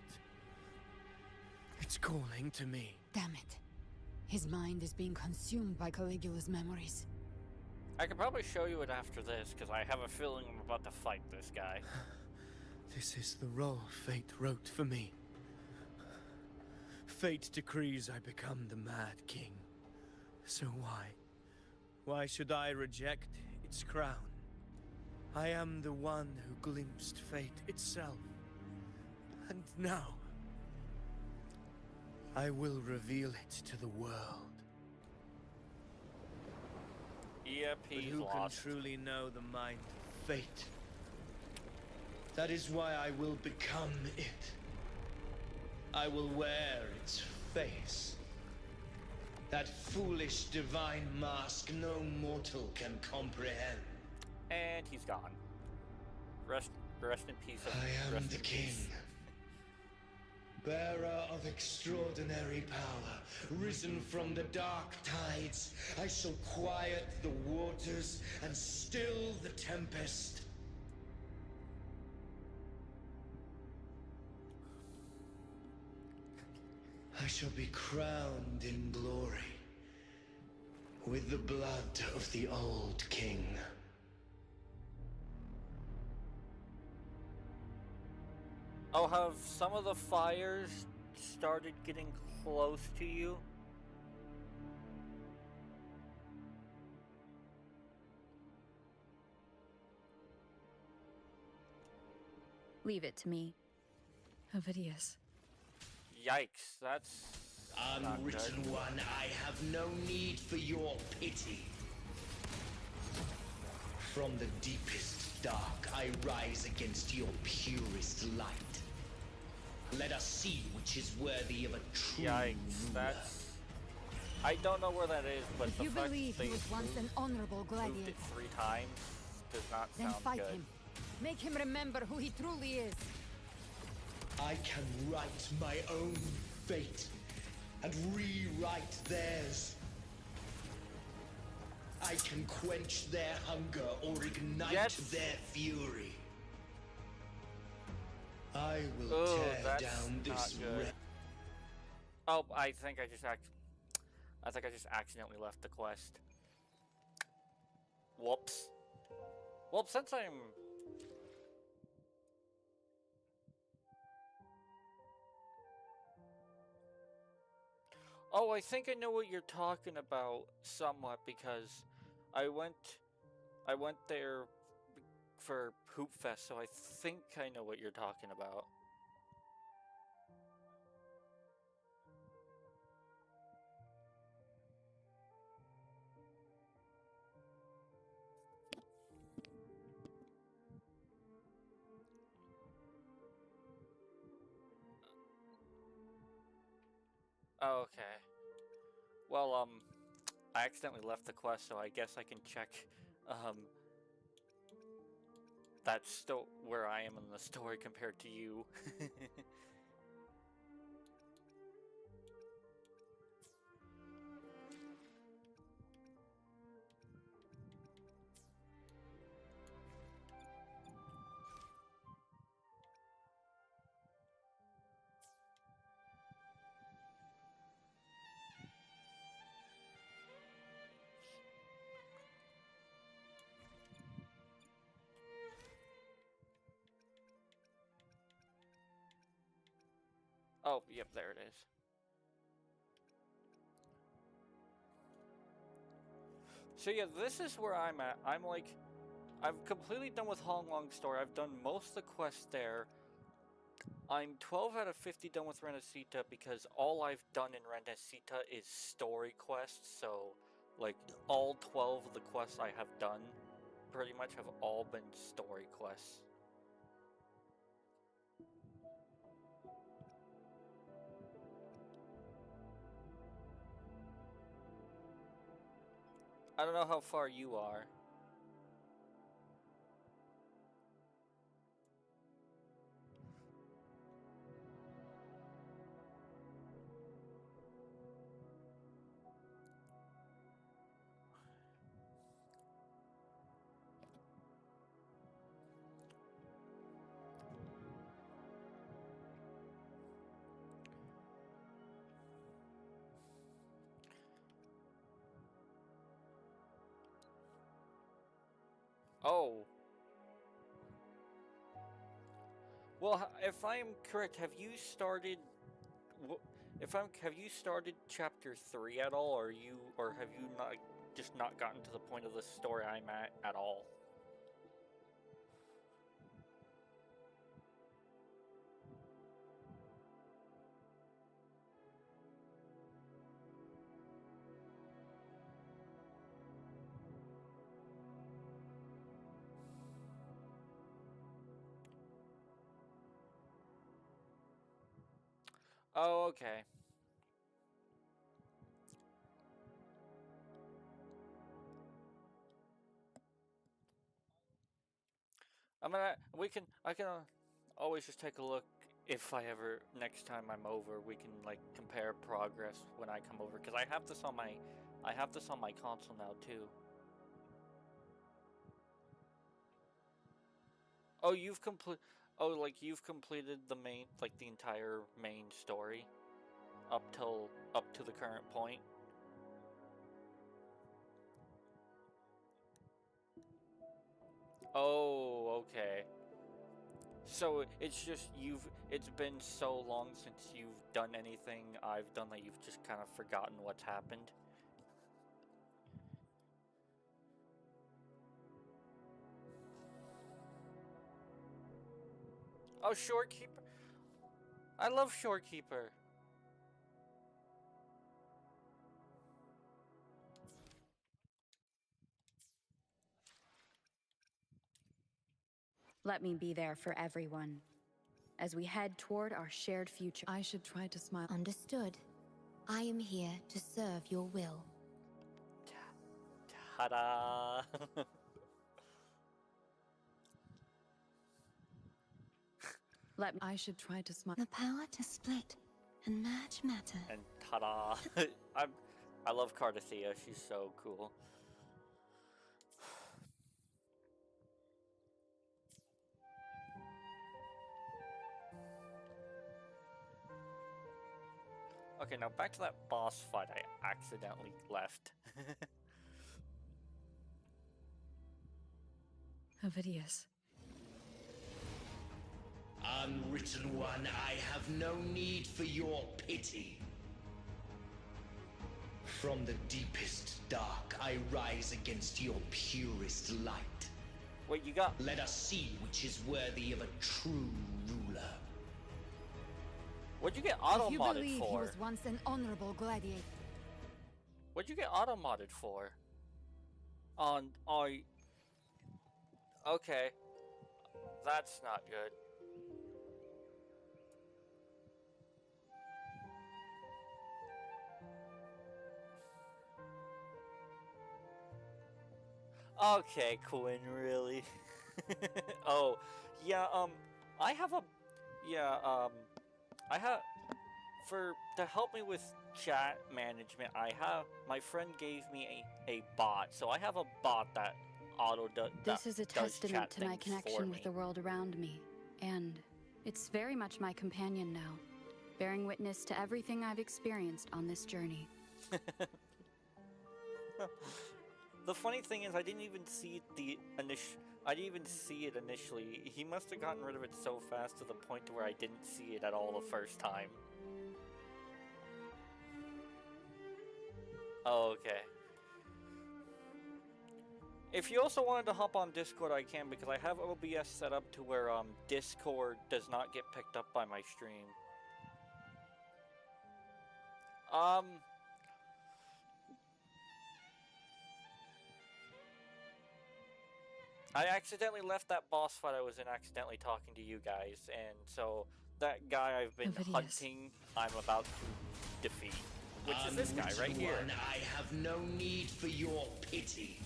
Speaker 5: It's calling to me.
Speaker 7: Damn it. His mind is being consumed by Caligula's memories.
Speaker 2: I could probably show you it after this, because I have a feeling I'm about to fight this guy.
Speaker 5: This is the role fate wrote for me. Fate decrees I become the Mad King. So why? Why should I reject its crown? I am the one who glimpsed fate itself. And now, I will reveal it to the world.
Speaker 2: Yep, he's
Speaker 5: but who
Speaker 2: lost.
Speaker 5: can truly know the mind of fate? That is why I will become it. I will wear its face. That foolish divine mask no mortal can comprehend.
Speaker 2: And he's gone. Rest in peace.
Speaker 5: I am the king. Bearer of extraordinary power, risen from the dark tides, I shall quiet the waters and still the tempest. I shall be crowned in glory with the blood of the old king.
Speaker 2: Oh, have some of the fires started getting close to you?
Speaker 1: Leave it to me. Ovidius.
Speaker 2: Yikes, that's
Speaker 5: Unwritten one, I have no need for your pity. From the deepest dark, I rise against your purest light. Let us see which is worthy of a true
Speaker 2: Yikes,
Speaker 5: ruler.
Speaker 2: that's... I don't know where that is, but
Speaker 7: If
Speaker 2: the
Speaker 7: you
Speaker 2: fact
Speaker 7: believe
Speaker 2: that
Speaker 7: he
Speaker 2: they
Speaker 7: was once an honorable
Speaker 2: moved
Speaker 7: gladiator,
Speaker 2: it 3 times does not
Speaker 7: then
Speaker 2: sound
Speaker 7: fight
Speaker 2: good.
Speaker 7: him. Make him remember who he truly is.
Speaker 5: I can write my own fate and rewrite theirs. I can quench their hunger or ignite their fury. I will tear down this
Speaker 2: Oh, I think I just accidentally left the quest. Whoops. Well, since I'm... Oh, I think I know what you're talking about somewhat, because I went there for Hoop Fest, so I think I know what you're talking about. Oh, okay. Well, I accidentally left the quest, so I guess I can check, that's still where I am in the story compared to you. Oh, yep, there it is. So yeah, this is where I'm at. I'm like, I've completely done with Hong Long's story. I've done most of the quests there. I'm 12 out of 50 done with Rinascita because all I've done in Rinascita is story quests. So, like, all 12 of the quests I have done pretty much have all been story quests. I don't know how far you are. Oh. Well, if I'm correct, have you started? Have you started chapter 3 at all, or have you not just not gotten to the point of the story I'm at all? Oh, okay. I can always just take a look if I ever, next time I'm over, we can like compare progress when I come over, because I have this on my console now too. Oh, you've completed the main, like the entire main story up to the current point. Oh, okay. So it's just it's been so long since you've done anything I've done that you've just kind of forgotten what's happened. Oh, Shorekeeper. I love Shorekeeper.
Speaker 1: Let me be there for everyone as we head toward our shared future.
Speaker 9: I should try to smile.
Speaker 11: Understood. I am here to serve your will.
Speaker 2: Ta-da!
Speaker 9: I should try to smile.
Speaker 11: The power to split and merge matter.
Speaker 2: And ta-da! I love Cardithea. She's so cool. Okay, now back to that boss fight I accidentally left.
Speaker 1: Ovidius.
Speaker 14: Unwritten One, I have no need for your pity. From the deepest dark, I rise against your purest light.
Speaker 2: Wait, you got...
Speaker 14: Let us see which is worthy of a true ruler.
Speaker 2: What'd you get auto-modded for?
Speaker 7: If you believe he was once an honorable gladiator.
Speaker 2: What'd you get auto-modded for? Okay. That's not good. Okay, Quinn, really? Oh, yeah, I have to help me with chat management, my friend gave me a bot, so I have a bot that
Speaker 1: This is a testament to my
Speaker 2: things
Speaker 1: connection with the world around me, and it's very much my companion now, bearing witness to everything I've experienced on this journey.
Speaker 2: The funny thing is, I didn't even see it initially. He must have gotten rid of it so fast to the point to where I didn't see it at all the first time. Oh, okay. If you also wanted to hop on Discord, I can, because I have OBS set up to where Discord does not get picked up by my stream. I accidentally left that boss fight I was in accidentally talking to you guys, and so that guy I've been hunting, I'm about to defeat. Which is this guy right here.
Speaker 14: One, I have no need for your pity.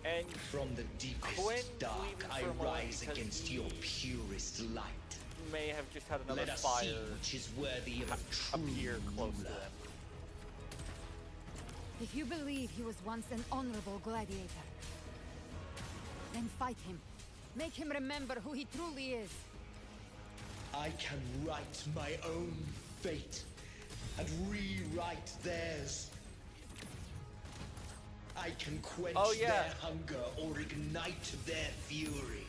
Speaker 2: And
Speaker 14: from the deepest dark, I rise against your purest light.
Speaker 2: May have just had another
Speaker 14: Let us
Speaker 2: fire
Speaker 14: see which is worthy of a true
Speaker 2: appear close to him.
Speaker 7: If you believe he was once an honorable gladiator, then fight him. Make him remember who he truly is.
Speaker 14: I can write my own fate and rewrite theirs. I can quench
Speaker 2: yeah.
Speaker 14: their hunger or ignite their fury.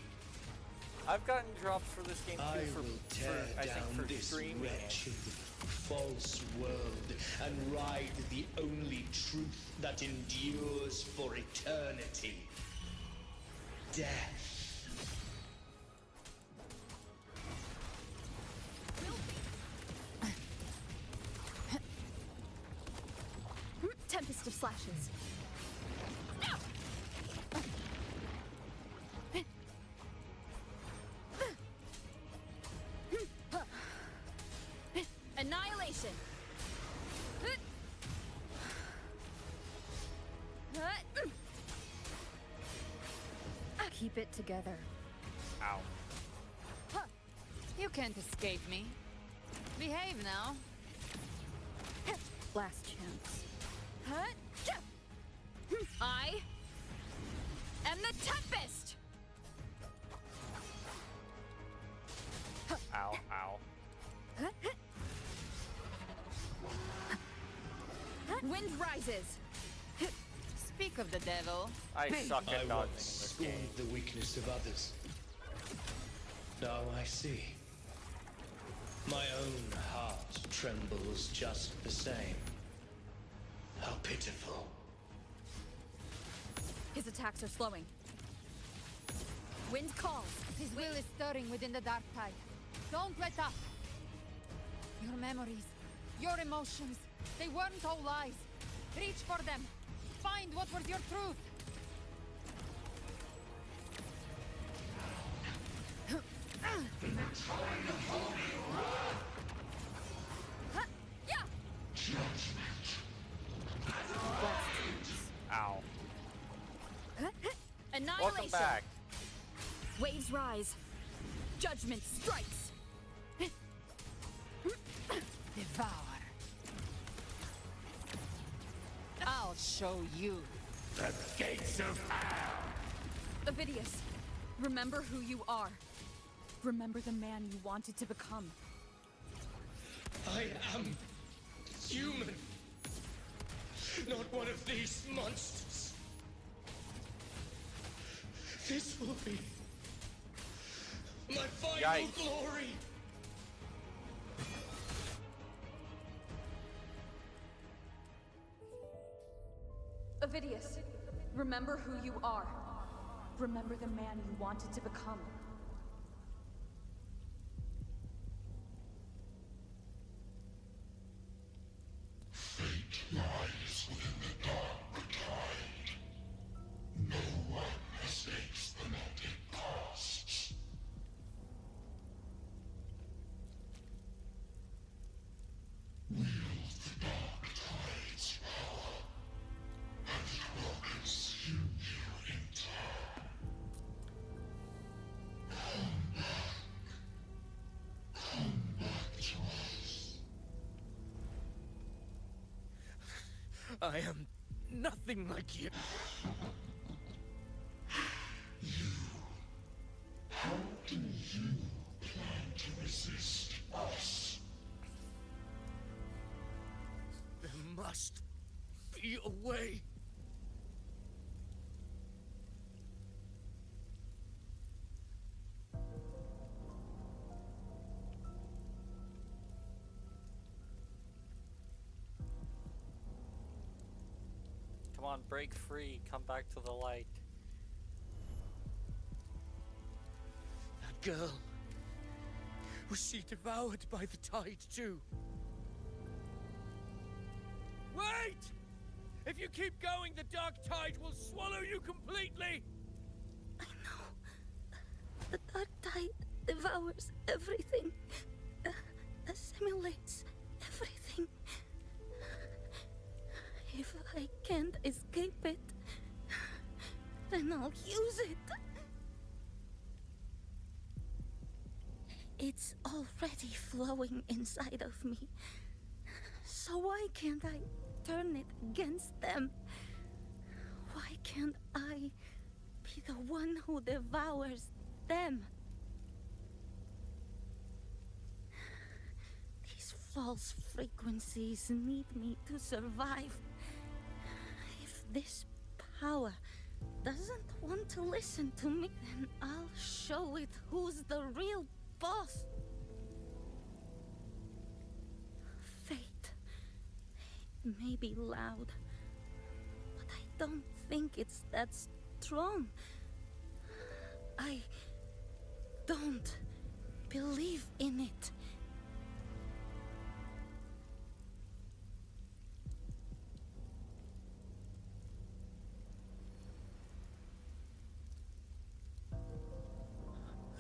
Speaker 2: I've gotten drops for this game too
Speaker 14: I
Speaker 2: for,
Speaker 14: will tear
Speaker 2: I think,
Speaker 14: down
Speaker 2: for
Speaker 14: this
Speaker 2: streaming it.
Speaker 14: wretched, false world and ride the only truth that endures for eternity. Death.
Speaker 9: Tempest of slashes. Annihilation.
Speaker 1: Keep it together.
Speaker 2: Ow.
Speaker 7: You can't escape me. Behave now.
Speaker 1: Last chance.
Speaker 9: I am the Tempest!
Speaker 2: Ow, ow.
Speaker 9: Wind rises.
Speaker 7: Speak of the devil.
Speaker 2: I suck
Speaker 14: I
Speaker 2: at dodging in
Speaker 14: once
Speaker 2: this game.
Speaker 14: scorned the weakness of others. Now I see. My own heart trembles just the same. How pitiful.
Speaker 9: His attacks are slowing. Wind calls.
Speaker 7: His will is stirring within the dark tide. Don't let up. Your memories, your emotions, they weren't all lies. Reach for them. Find what was your truth.
Speaker 2: Ow.
Speaker 9: Annihilation.
Speaker 2: Welcome back.
Speaker 9: Waves rise. Judgment strikes.
Speaker 7: Devour. I'll show you.
Speaker 5: The gates of hell!
Speaker 9: Ovidius, remember who you are. Remember the man you wanted to become.
Speaker 5: I am human. Not one of these monsters. This will be my final
Speaker 2: Yikes.
Speaker 5: glory.
Speaker 9: Ovidius, remember who you are. Remember the man you wanted to become.
Speaker 15: Fate lies within the dark tide. No one escapes the net it casts. Wield the dark tide's power, and it will consume you in turn. Come back to us.
Speaker 5: I am nothing like you.
Speaker 15: How do you plan to resist us?
Speaker 5: There must be a way.
Speaker 2: Come on, break free. Come back to the light.
Speaker 5: That girl. Was she devoured by the tide too? Wait! If you keep going, the dark tide will swallow you completely!
Speaker 11: I know. The dark tide devours everything. Assimilates everything. If I can't escape it, then I'll use it. It's already flowing inside of me. So why can't I turn it against them? Why can't I be the one who devours them? These false frequencies need me to survive. If this power doesn't want to listen to me, then I'll show it who's the real boss. Fate. It may be loud, but I don't think it's that strong. I don't believe in it.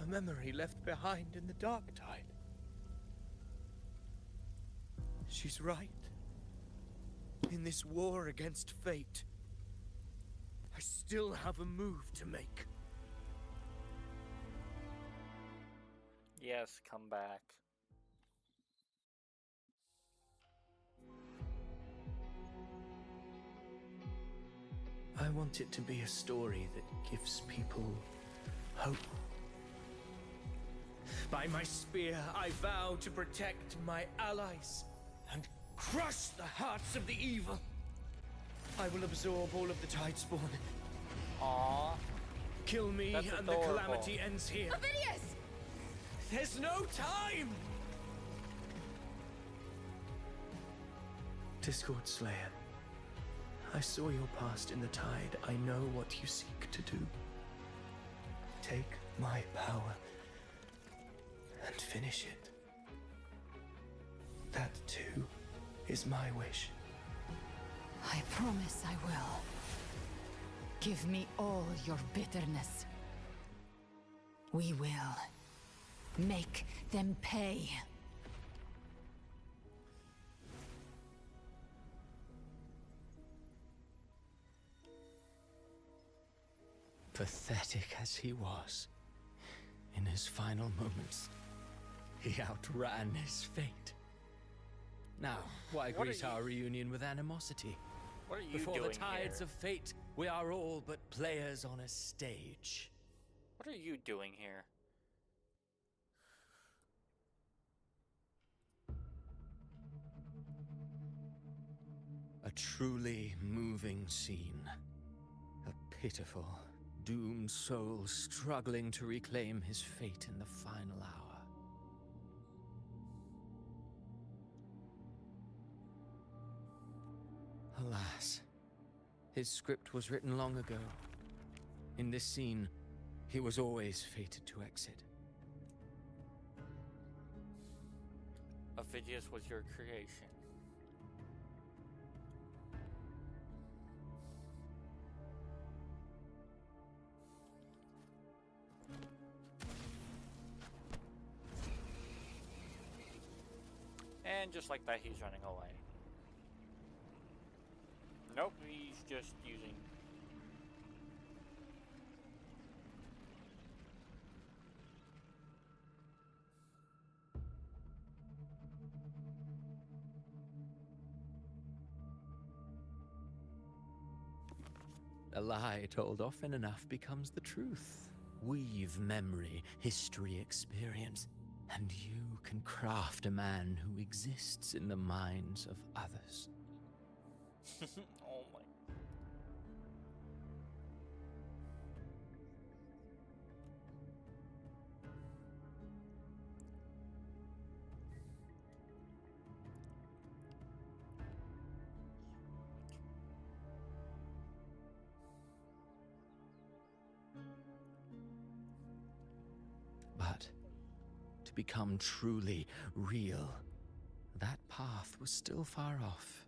Speaker 5: A memory left behind in the dark tide. She's right. In this war against fate, I still have a move to make.
Speaker 2: Yes, come back.
Speaker 5: I want it to be a story that gives people hope. By my spear, I vow to protect my allies and crush the hearts of the evil. I will absorb all of the Tidespawn.
Speaker 2: Aww.
Speaker 5: Kill me
Speaker 2: That's
Speaker 5: and
Speaker 2: adorable.
Speaker 5: the calamity ends here.
Speaker 9: Avidius!
Speaker 5: There's no time! Discord Slayer, I saw your past in the tide. I know what you seek to do. Take my power and finish it. That too is my wish.
Speaker 7: I promise I will. Give me all your bitterness. We will make them pay.
Speaker 5: Pathetic as he was, in his final moments, he outran his fate. Now, why greet our reunion with animosity?
Speaker 2: What are you
Speaker 5: Before
Speaker 2: doing
Speaker 5: the tides
Speaker 2: here?
Speaker 5: of fate, we are all but players on a stage.
Speaker 2: What are you doing here?
Speaker 5: A truly moving scene. A pitiful, doomed soul struggling to reclaim his fate in the final hour. Alas, his script was written long ago. In this scene, he was always fated to exit.
Speaker 2: Avidius was your creation. And just like that, he's running away. Nope, he's just using...
Speaker 5: A lie told often enough becomes the truth. Weave memory, history, experience, and you can craft a man who exists in the minds of others.
Speaker 2: Oh my...
Speaker 5: But to become truly real, that path was still far off.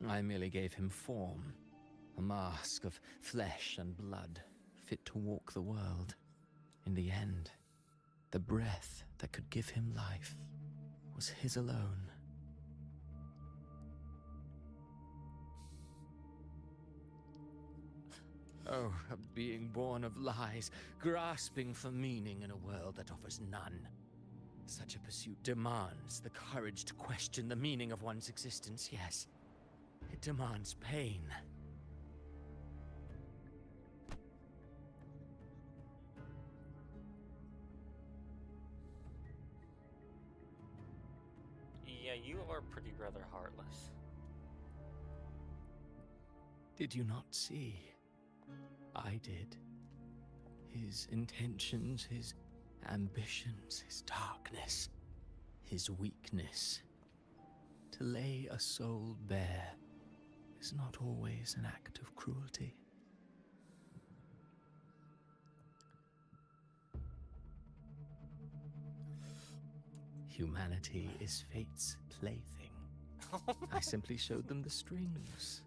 Speaker 5: I merely gave him form, a mask of flesh and blood, fit to walk the world. In the end, the breath that could give him life was his alone. Oh, being born of lies, grasping for meaning in a world that offers none. Such a pursuit demands the courage to question the meaning of one's existence, yes. It demands pain.
Speaker 2: Yeah, you are pretty rather heartless.
Speaker 5: Did you not see? I did. His intentions, his ambitions, his darkness, his weakness. To lay a soul bare is not always an act of cruelty. Humanity is fate's plaything. I simply showed them the strings.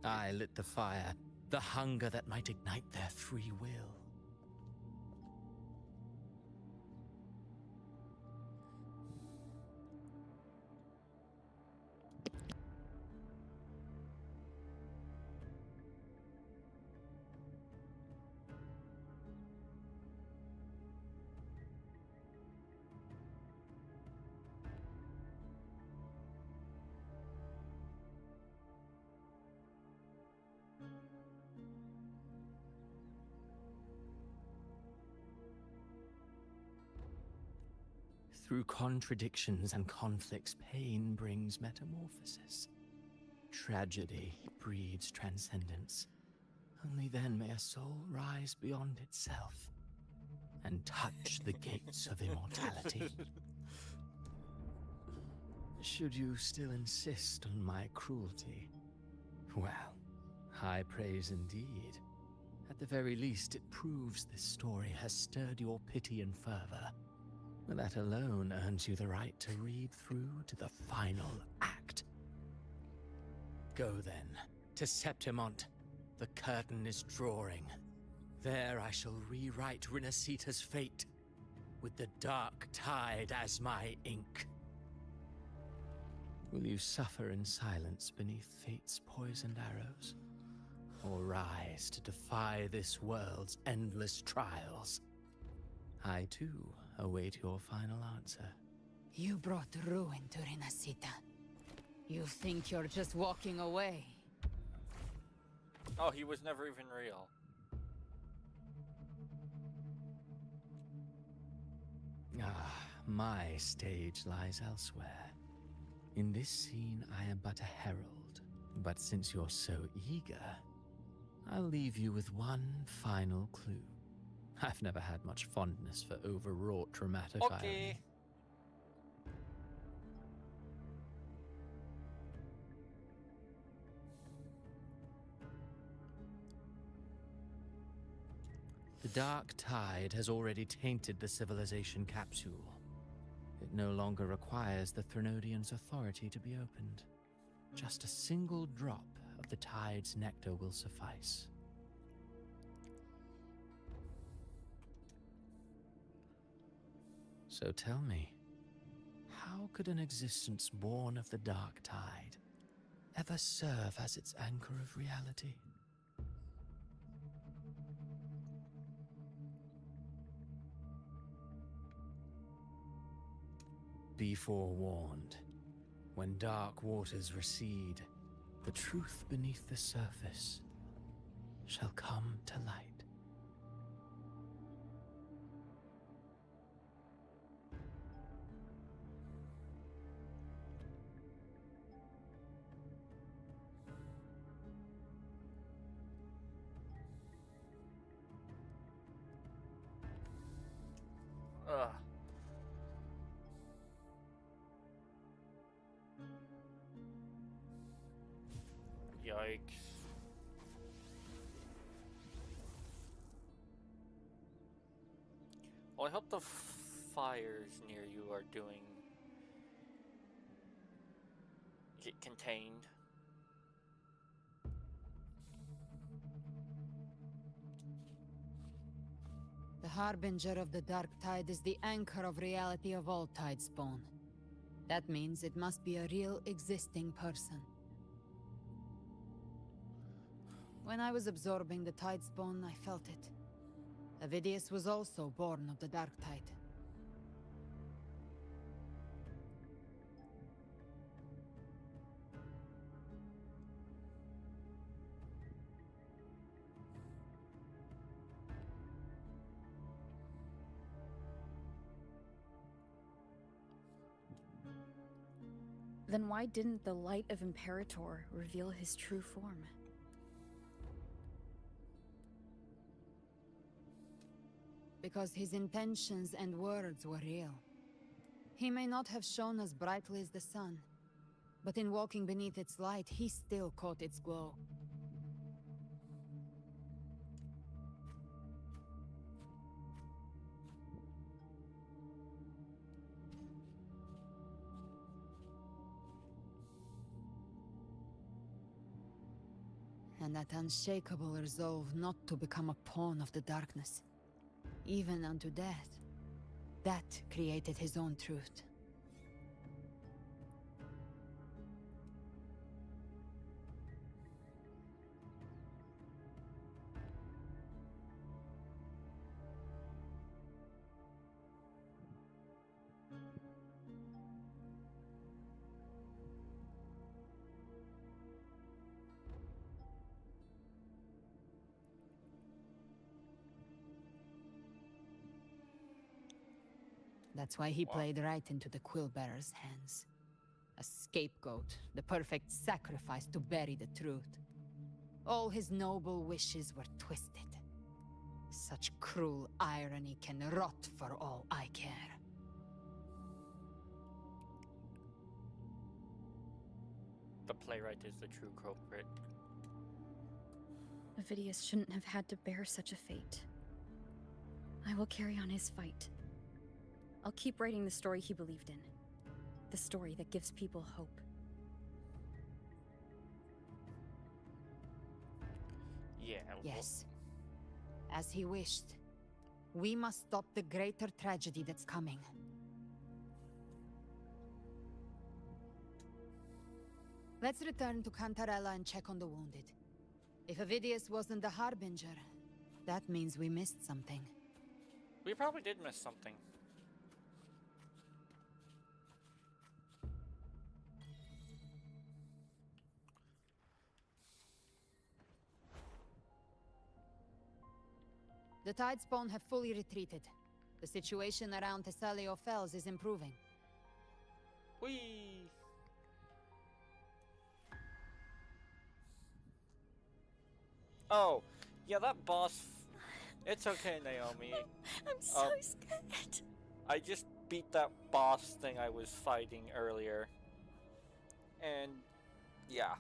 Speaker 5: I lit the fire, the hunger that might ignite their free will. Through contradictions and conflicts, pain brings metamorphosis. Tragedy breeds transcendence. Only then may a soul rise beyond itself and touch the gates of immortality. Should you still insist on my cruelty, well, high praise indeed. At the very least, it proves this story has stirred your pity and fervor. That alone earns you the right to read through to the final act. Go then, to Septimont. The curtain is drawing. There I shall rewrite Rinascita's fate, with the dark tide as my ink. Will you suffer in silence beneath fate's poisoned arrows? Or rise to defy this world's endless trials? I, too, await your final answer.
Speaker 7: You brought ruin to Rinascita. You think you're just walking away?
Speaker 2: Oh, he was never even real.
Speaker 5: Ah, my stage lies elsewhere. In this scene, I am but a herald. But since you're so eager, I'll leave you with one final clue. I've never had much fondness for overwrought dramatic irony. The dark tide has already tainted the civilization capsule. It no longer requires the Threnodians' authority to be opened. Just a single drop of the tide's nectar will suffice. So tell me, how could an existence born of the dark tide ever serve as its anchor of reality? Be forewarned. When dark waters recede, the truth beneath the surface shall come to light.
Speaker 2: Ugh. Yikes. Well, I hope the fires near you are get contained.
Speaker 7: The harbinger of the dark tide is the anchor of reality of all tidespawn. That means it must be a real existing person. When I was absorbing the tidespawn, I felt it. Avidius was also born of the dark tide.
Speaker 1: Then why didn't the light of Imperator reveal his true form?
Speaker 7: because his intentions and words were real. He may not have shone as brightly as the sun, but in walking beneath its light, he still caught its glow. And that unshakable resolve not to become a pawn of the darkness, even unto death, that created his own truth. That's why he played right into the Quill-Bearer's hands. A scapegoat, the perfect sacrifice to bury the truth. All his noble wishes were twisted. Such cruel irony can rot for all I care.
Speaker 2: The playwright is the true culprit.
Speaker 1: Avidius shouldn't have had to bear such a fate. I will carry on his fight. I'll keep writing the story he believed in. The story that gives people hope.
Speaker 2: Yeah.
Speaker 7: Yes. As he wished. We must stop the greater tragedy that's coming. Let's return to Cantarella and check on the wounded. If Avidius wasn't the Harbinger, that means we missed something.
Speaker 2: We probably did miss something.
Speaker 7: The Tidespawn have fully retreated. The situation around Thessalio Fells is improving.
Speaker 2: Whee! Oh, yeah, that boss... It's okay, Naomi.
Speaker 11: I'm so scared.
Speaker 2: I just beat that boss thing I was fighting earlier. And, yeah.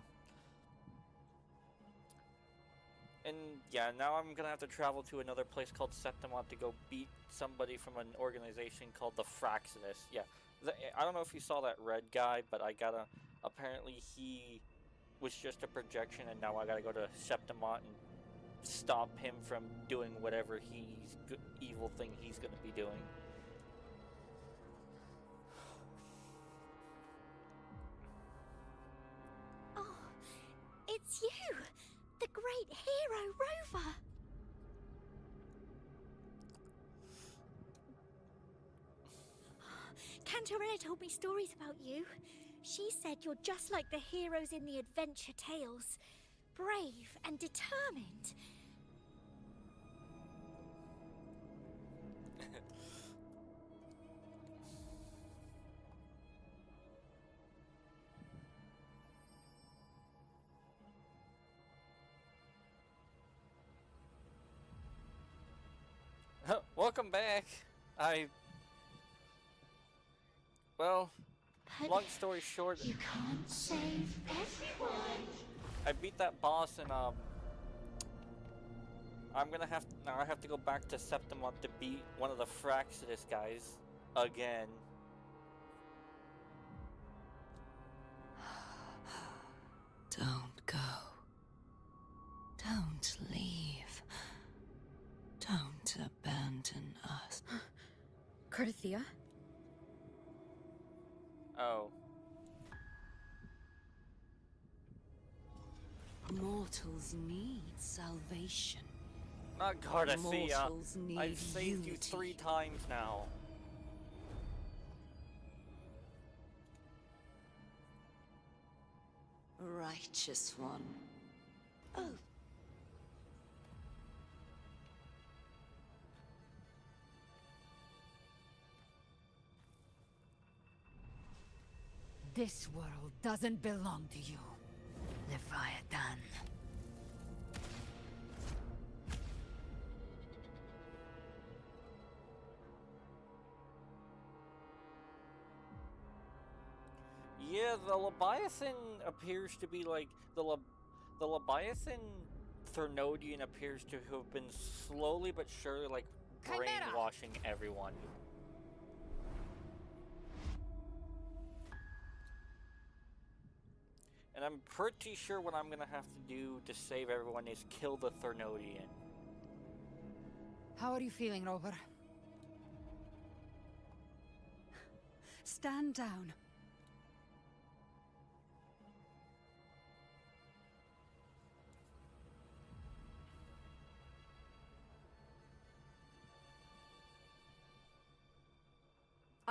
Speaker 2: And, yeah, now I'm gonna have to travel to another place called Septimont to go beat somebody from an organization called the Fraxidus. Yeah, I don't know if you saw that red guy, but I gotta... Apparently he was just a projection, and now I gotta go to Septimont and stop him from doing whatever evil thing he's gonna be doing.
Speaker 11: Oh, it's you! The great hero Rover! Cantarella told me stories about you. She said you're just like the heroes in the adventure tales. Brave and determined.
Speaker 2: Welcome back. Well,
Speaker 11: but
Speaker 2: long story short,
Speaker 11: you can't save everyone.
Speaker 2: I beat that boss, and now I have to go back to Septimont to beat one of the Fraxidus guys again.
Speaker 10: Don't go. Don't leave. Don't abandon us.
Speaker 1: Cardathia?
Speaker 2: Oh.
Speaker 10: Mortals need salvation.
Speaker 2: Not Cardathia.
Speaker 10: Mortals need
Speaker 2: I've saved you 3 times now.
Speaker 10: Righteous one. Oh.
Speaker 7: This world doesn't belong to you, Leviathan.
Speaker 2: Yeah, the Leviathan appears to be like the Leviathan Thernodian appears to have been slowly but surely like brainwashing everyone. And I'm pretty sure what I'm gonna have to do to save everyone is kill the Thernodian.
Speaker 7: How are you feeling, Rover?
Speaker 12: Stand down.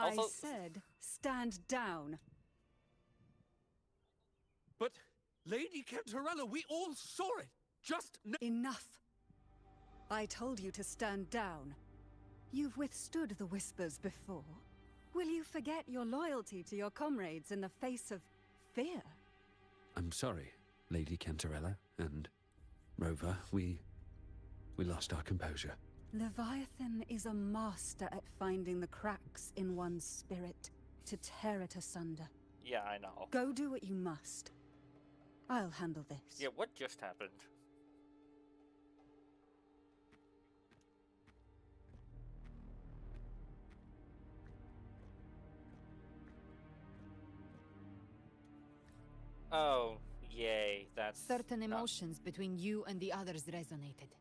Speaker 2: Also,
Speaker 12: I said, stand down.
Speaker 5: But, Lady Cantarella, we all saw it! Just
Speaker 12: Enough! I told you to stand down. You've withstood the whispers before. Will you forget your loyalty to your comrades in the face of fear?
Speaker 8: I'm sorry, Lady Cantarella, and Rover, we lost our composure.
Speaker 12: Leviathan is a master at finding the cracks in one's spirit to tear it asunder.
Speaker 2: yeah, I know.
Speaker 12: Go do what you must. I'll handle this.
Speaker 2: Yeah, what just happened? Oh, yay, that's...
Speaker 7: Certain emotions between you and the others resonated.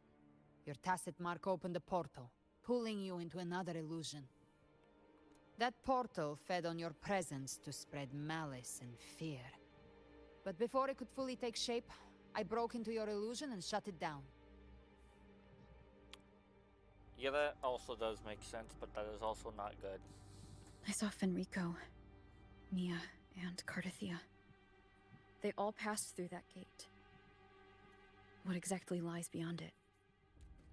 Speaker 7: Your tacit mark opened a portal, pulling you into another illusion. That portal fed on your presence to spread malice and fear. But before it could fully take shape, I broke into your illusion and shut it down.
Speaker 2: Yeah, that also does make sense, but that is also not good.
Speaker 1: I saw Fenrico, Mia, and Cardathia. They all passed through that gate. What exactly lies beyond it?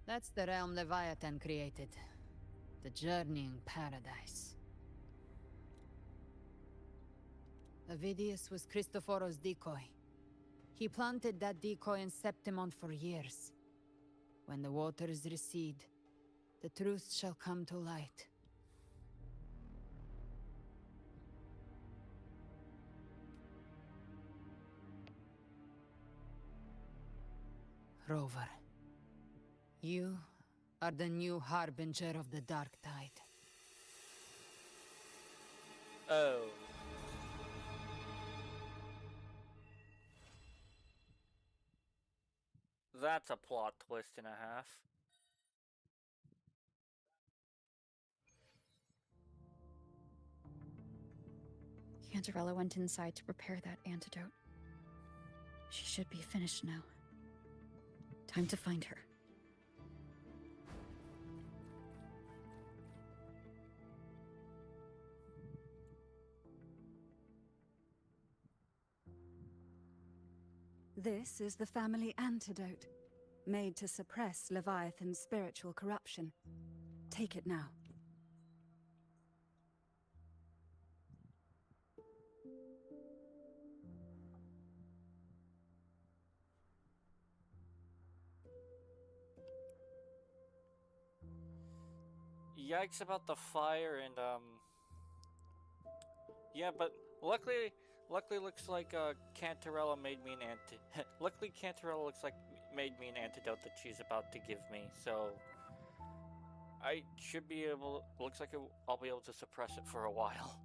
Speaker 7: That's the realm Leviathan created. The journeying paradise. Avidius was Cristoforo's decoy. He planted that decoy in Septimon for years. When the waters recede, the truth shall come to light. Rover, you are the new harbinger of the Dark Tide.
Speaker 2: Oh. That's a plot twist and a half.
Speaker 1: Cantarella went inside to prepare that antidote. She should be finished now. Time to find her.
Speaker 12: This is the family antidote, made to suppress Leviathan's spiritual corruption. Take it now.
Speaker 2: Yikes about the fire and yeah, but luckily looks like Cantarella made me an luckily Cantarella looks like made me an antidote that she's about to give me, so I should be able, looks like I'll be able to suppress it for a while.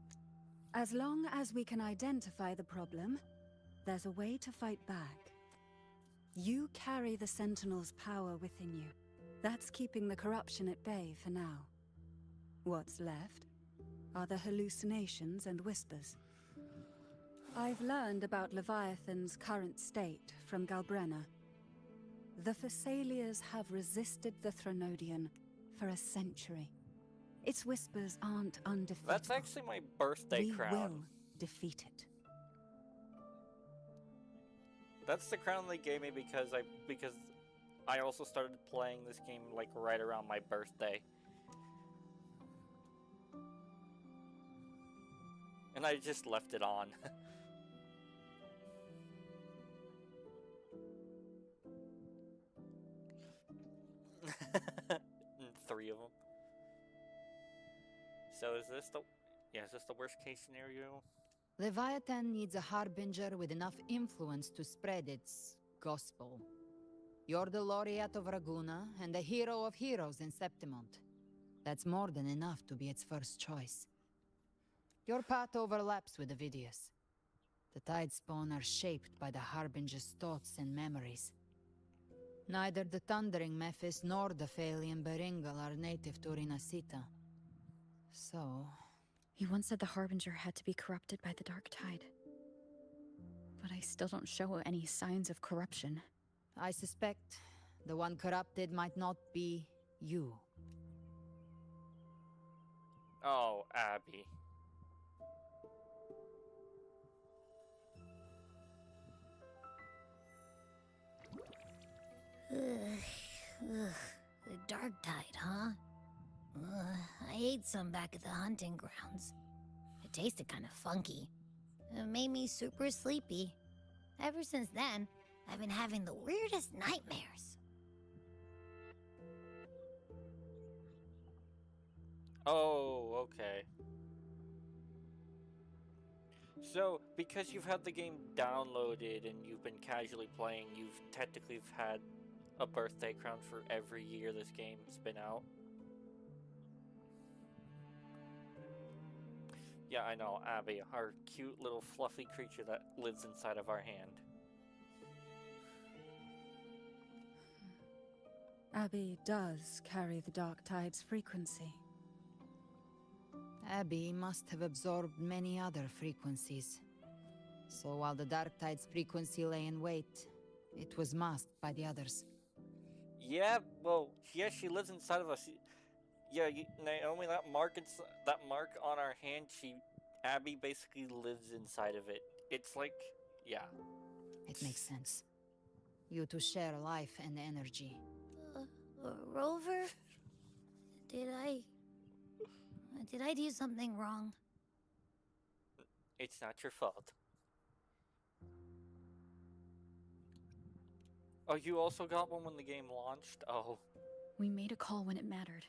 Speaker 12: As long as we can identify the problem, there's a way to fight back. You carry the Sentinel's power within you. That's keeping the corruption at bay for now. What's left are the hallucinations and whispers. I've learned about Leviathan's current state from Galbrenna. The Thessalias have resisted the Threnodian for a century. Its whispers aren't undefeatable.
Speaker 2: That's actually my birthday crown.
Speaker 12: We will defeat it.
Speaker 2: That's the crown they gave me because I also started playing this game like right around my birthday. And I just left it on. Three of them. So is this the... Yeah, is this the worst case scenario?
Speaker 7: Leviathan needs a harbinger with enough influence to spread its gospel. You're the laureate of Raguna and the hero of heroes in Septimont. That's more than enough to be its first choice. Your path overlaps with Ovidius. The Tidespawn are shaped by the harbinger's thoughts and memories. Neither the Thundering Mephis nor the Phalian Beringal are native to Rinascita. So...
Speaker 1: You once said the Harbinger had to be corrupted by the Dark Tide. But I still don't show any signs of corruption.
Speaker 7: I suspect the one corrupted might not be you.
Speaker 2: Oh, Abby.
Speaker 16: The Dark Tide, huh? I ate some back at the hunting grounds. It tasted kind of funky. It made me super sleepy. Ever since then, I've been having the weirdest nightmares.
Speaker 2: Oh, okay. So, because you've had the game downloaded and you've been casually playing, you've technically had a birthday crown for every year this game's been out. Yeah, I know, Abby, our cute little fluffy creature that lives inside of our hand.
Speaker 12: Abby does carry the Dark Tide's frequency.
Speaker 7: Abby must have absorbed many other frequencies. So while the Dark Tide's frequency lay in wait, it was masked by the others.
Speaker 2: Yeah, well, yeah, she lives inside of us. Yeah, Naomi, that mark on our hand, Abby basically lives inside of it. It's like, yeah.
Speaker 7: It makes sense. You two share life and energy.
Speaker 16: Rover? Did I do something wrong?
Speaker 2: It's not your fault. Oh, you also got one when the game launched? Oh.
Speaker 1: We made a call when it mattered.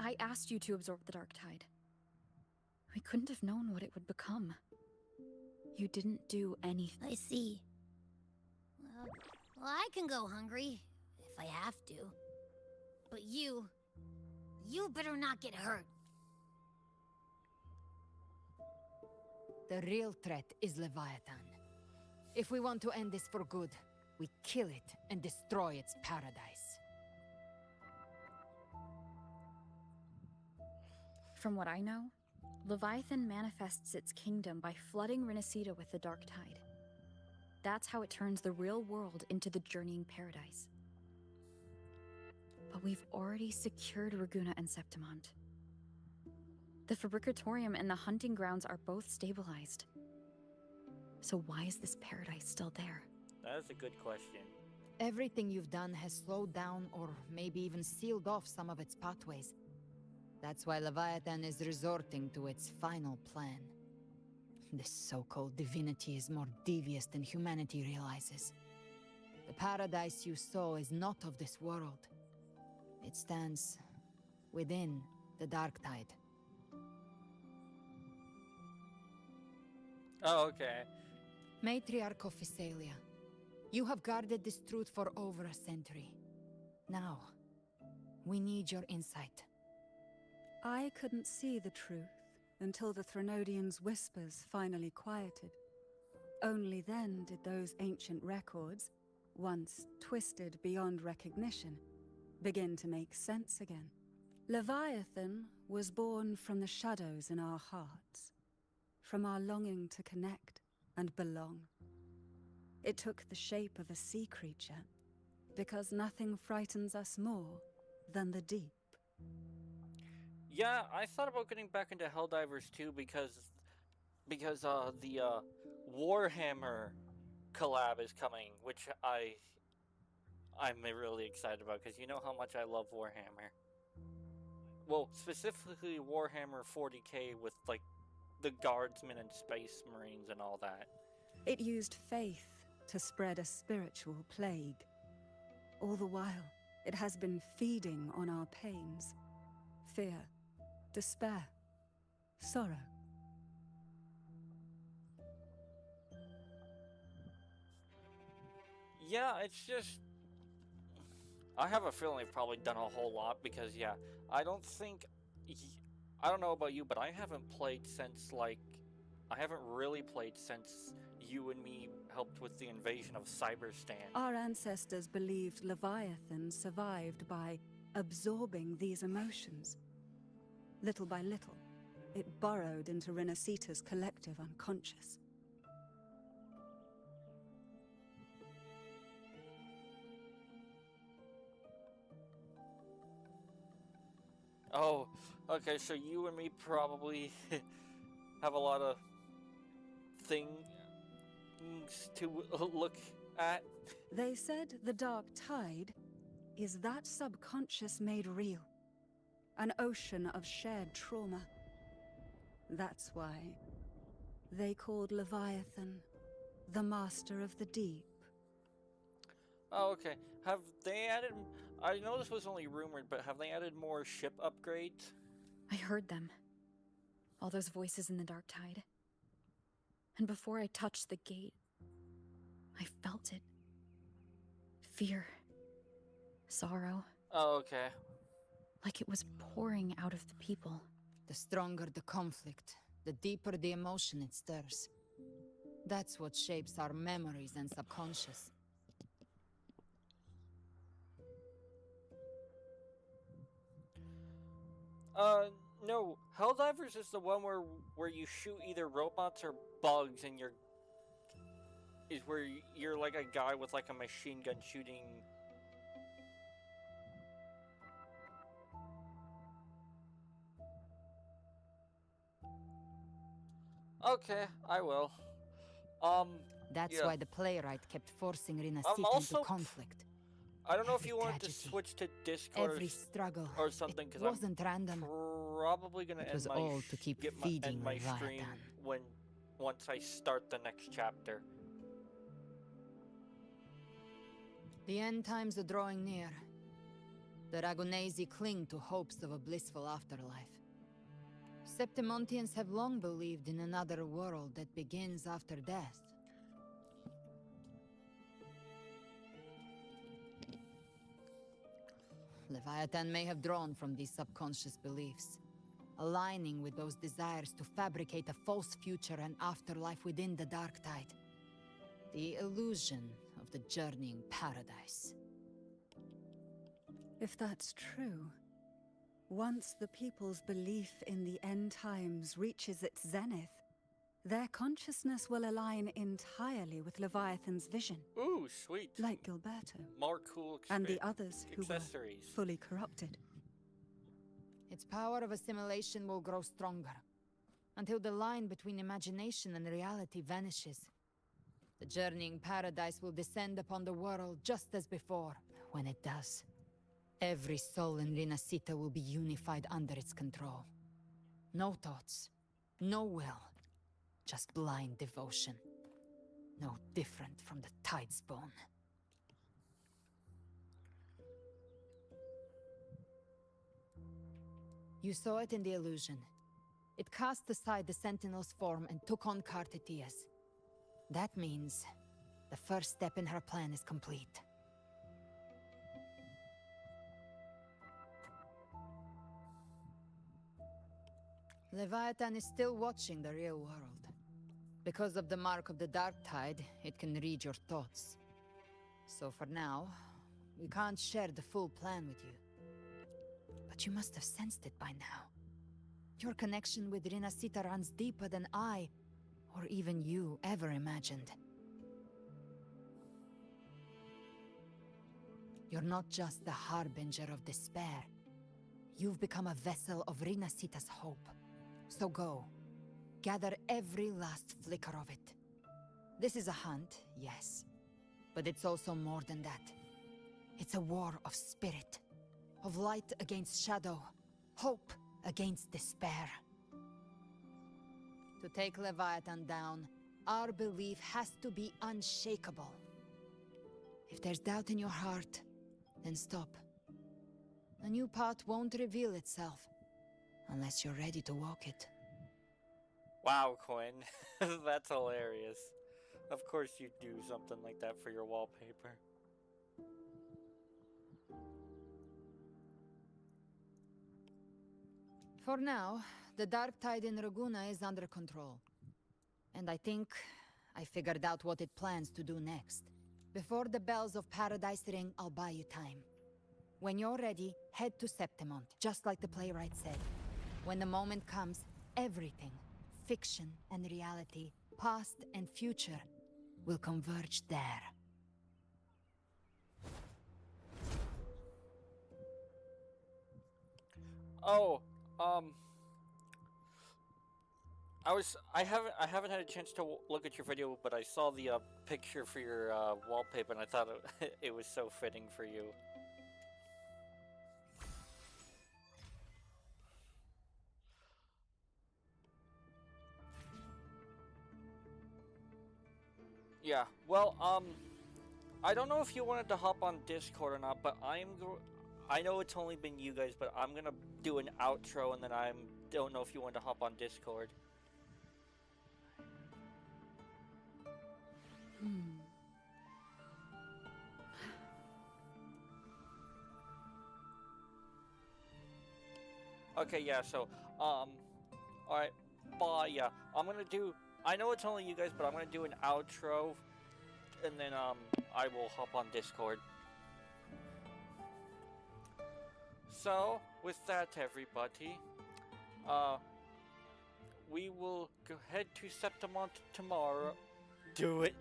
Speaker 1: I asked you to absorb the Dark Tide. We couldn't have known what it would become. You didn't do anything.
Speaker 16: I see. Well, I can go hungry, if I have to. But you better not get hurt.
Speaker 7: The real threat is Leviathan. If we want to end this for good, we kill it and destroy its paradise.
Speaker 1: From what I know, Leviathan manifests its kingdom by flooding rinascita with the Dark Tide. That's how it turns the real world into the journeying paradise. But we've already secured Raguna and Septimont. The Fabricatorium and the hunting grounds are both stabilized. So why is this paradise still there?
Speaker 2: That is a good question.
Speaker 7: Everything you've done has slowed down or maybe even sealed off some of its pathways. That's why Leviathan is resorting to its final plan. This so-called divinity is more devious than humanity realizes. The paradise you saw is not of this world. It stands within the Dark Tide.
Speaker 2: Oh, okay.
Speaker 7: Matriarch of Physalia, you have guarded this truth for over a century. Now, we need your insight.
Speaker 12: I couldn't see the truth until the Threnodians' whispers finally quieted. Only then did those ancient records, once twisted beyond recognition, begin to make sense again. Leviathan was born from the shadows in our hearts, from our longing to connect and belong. It took the shape of a sea creature, because nothing frightens us more than the deep.
Speaker 2: Yeah, I thought about getting back into Helldivers too because the Warhammer collab is coming, which I'm really excited about because you know how much I love Warhammer. Well, specifically Warhammer 40k with like the Guardsmen and Space Marines and all that.
Speaker 12: It used faith to spread a spiritual plague. All the while, it has been feeding on our pains. Fear, despair, sorrow.
Speaker 2: Yeah, it's just... I have a feeling they've probably done a whole lot because, yeah, I don't think... I don't know about you, but I haven't played since, like... I haven't really played since you and me helped with the invasion of Cyberstan.
Speaker 12: Our ancestors believed Leviathan survived by absorbing these emotions. Little by little, it burrowed into Rinascita's collective unconscious.
Speaker 2: Oh, okay, so you and me probably have a lot of things to look at.
Speaker 12: They said the Dark Tide is that subconscious made real. An ocean of shared trauma. That's why they called Leviathan the Master of the Deep.
Speaker 2: Oh, okay. Have they added... I know this was only rumored, but have they added more ship upgrades?
Speaker 1: I heard them. All those voices in the Dark Tide. And before I touched the gate, I felt it. Fear. Sorrow.
Speaker 2: Oh, okay.
Speaker 1: Like it was pouring out of the people.
Speaker 7: The stronger the conflict, the deeper the emotion it stirs. That's what shapes our memories and subconscious.
Speaker 2: No. Helldivers is the one where you shoot either robots or bugs and is where you're like a guy with like a machine gun shooting... Okay, I will.
Speaker 7: That's
Speaker 2: yeah.
Speaker 7: why the playwright kept forcing Rinascita into conflict.
Speaker 2: I don't know if
Speaker 7: Every
Speaker 2: you want to
Speaker 7: tragedy,
Speaker 2: switch to Discord
Speaker 7: every struggle,
Speaker 2: or something, because
Speaker 7: wasn't random.
Speaker 2: Probably gonna
Speaker 7: It was
Speaker 2: end
Speaker 7: all to keep feeding
Speaker 2: my stream
Speaker 7: Leviathan.
Speaker 2: once I start the next chapter.
Speaker 7: The end times are drawing near. The Ragonesi cling to hopes of a blissful afterlife. Septimontians have long believed in another world that begins after death. Leviathan may have drawn from these subconscious beliefs, aligning with those desires to fabricate a false future and afterlife within the Dark Tide. The illusion of the journeying paradise.
Speaker 12: If that's true, once the people's belief in the end times reaches its zenith, their consciousness will align entirely with Leviathan's vision.
Speaker 2: Ooh, sweet.
Speaker 12: Like Gilberto.
Speaker 2: More cool
Speaker 12: and the others who were
Speaker 2: accessories.
Speaker 12: fully corrupted.
Speaker 7: Its power of assimilation will grow stronger, until the line between imagination and reality vanishes. The journeying paradise will descend upon the world just as before. When it does, every soul in Rinascita will be unified under its control. No thoughts, no will, just blind devotion. No different from the Tidespawn. You saw it in the illusion. It cast aside the Sentinel's form and took on Cartetia's. That means the first step in her plan is complete. Leviathan is still watching the real world. Because of the mark of the Dark Tide, it can read your thoughts. So for now, we can't share the full plan with you. But you must have sensed it by now. Your connection with Rinascita runs deeper than I, or even you, ever imagined. You're not just the harbinger of despair. You've become a vessel of Rinascita's hope. So go. Gather every last flicker of it. This is a hunt, yes. But it's also more than that. It's a war of spirit. Of light against shadow. Hope against despair. To take Leviathan down, our belief has to be unshakable. If there's doubt in your heart, then stop. A new path won't reveal itself, unless you're ready to walk it.
Speaker 2: Wow, Quinn. That's hilarious. Of course you do something like that for your wallpaper.
Speaker 7: For now, the dark tide in Raguna is under control. And I think I figured out what it plans to do next. Before the bells of Paradise ring, I'll buy you time. When you're ready, head to Septimont, just like the playwright said. When the moment comes, everything, fiction and reality, past and future, will converge there.
Speaker 2: Oh, I haven't had a chance to look at your video, but I saw the picture for your wallpaper, and I thought it was so fitting for you. Yeah, well, I don't know if you wanted to hop on Discord or not, but I know it's only been you guys, but I'm gonna do an outro, and then I don't know if you want to hop on Discord. Okay, yeah, so, alright, bye, yeah, I know it's only you guys, but I'm gonna do an outro, and then, I will hop on Discord. So, with that, everybody, we will go head to Septimont tomorrow. Do it.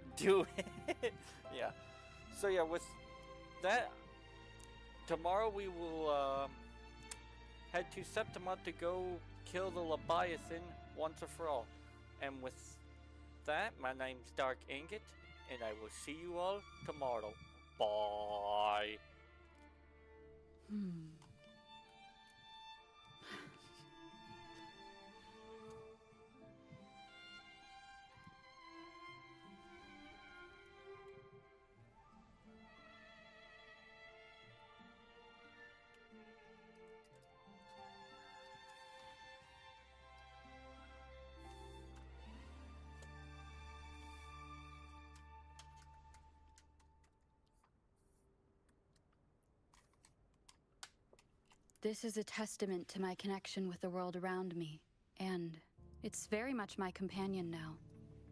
Speaker 2: Yeah. So yeah, with that, tomorrow we will, head to Septimont to go kill the Leviathan once and for all. And with that, my name's Dark Ingot, and I will see you all tomorrow. Bye.
Speaker 9: This is a testament to my connection with the world around me, and it's very much my companion now,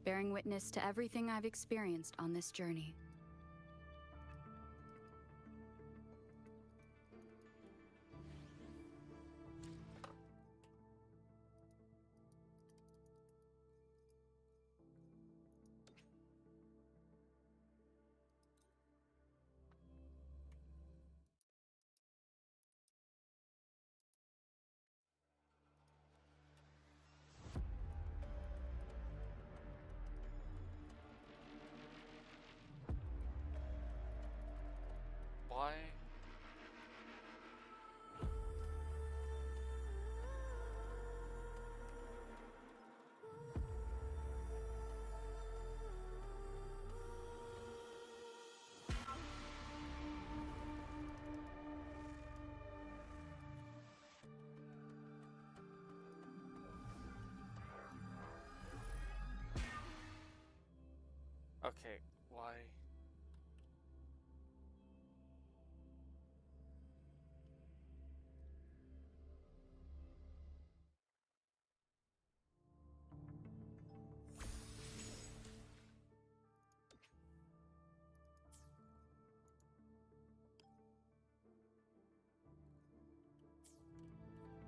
Speaker 9: bearing witness to everything I've experienced on this journey.
Speaker 2: Why? Okay, why?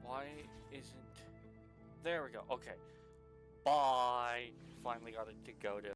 Speaker 2: Why isn't... There we go, okay. Bye! Finally got it to go to.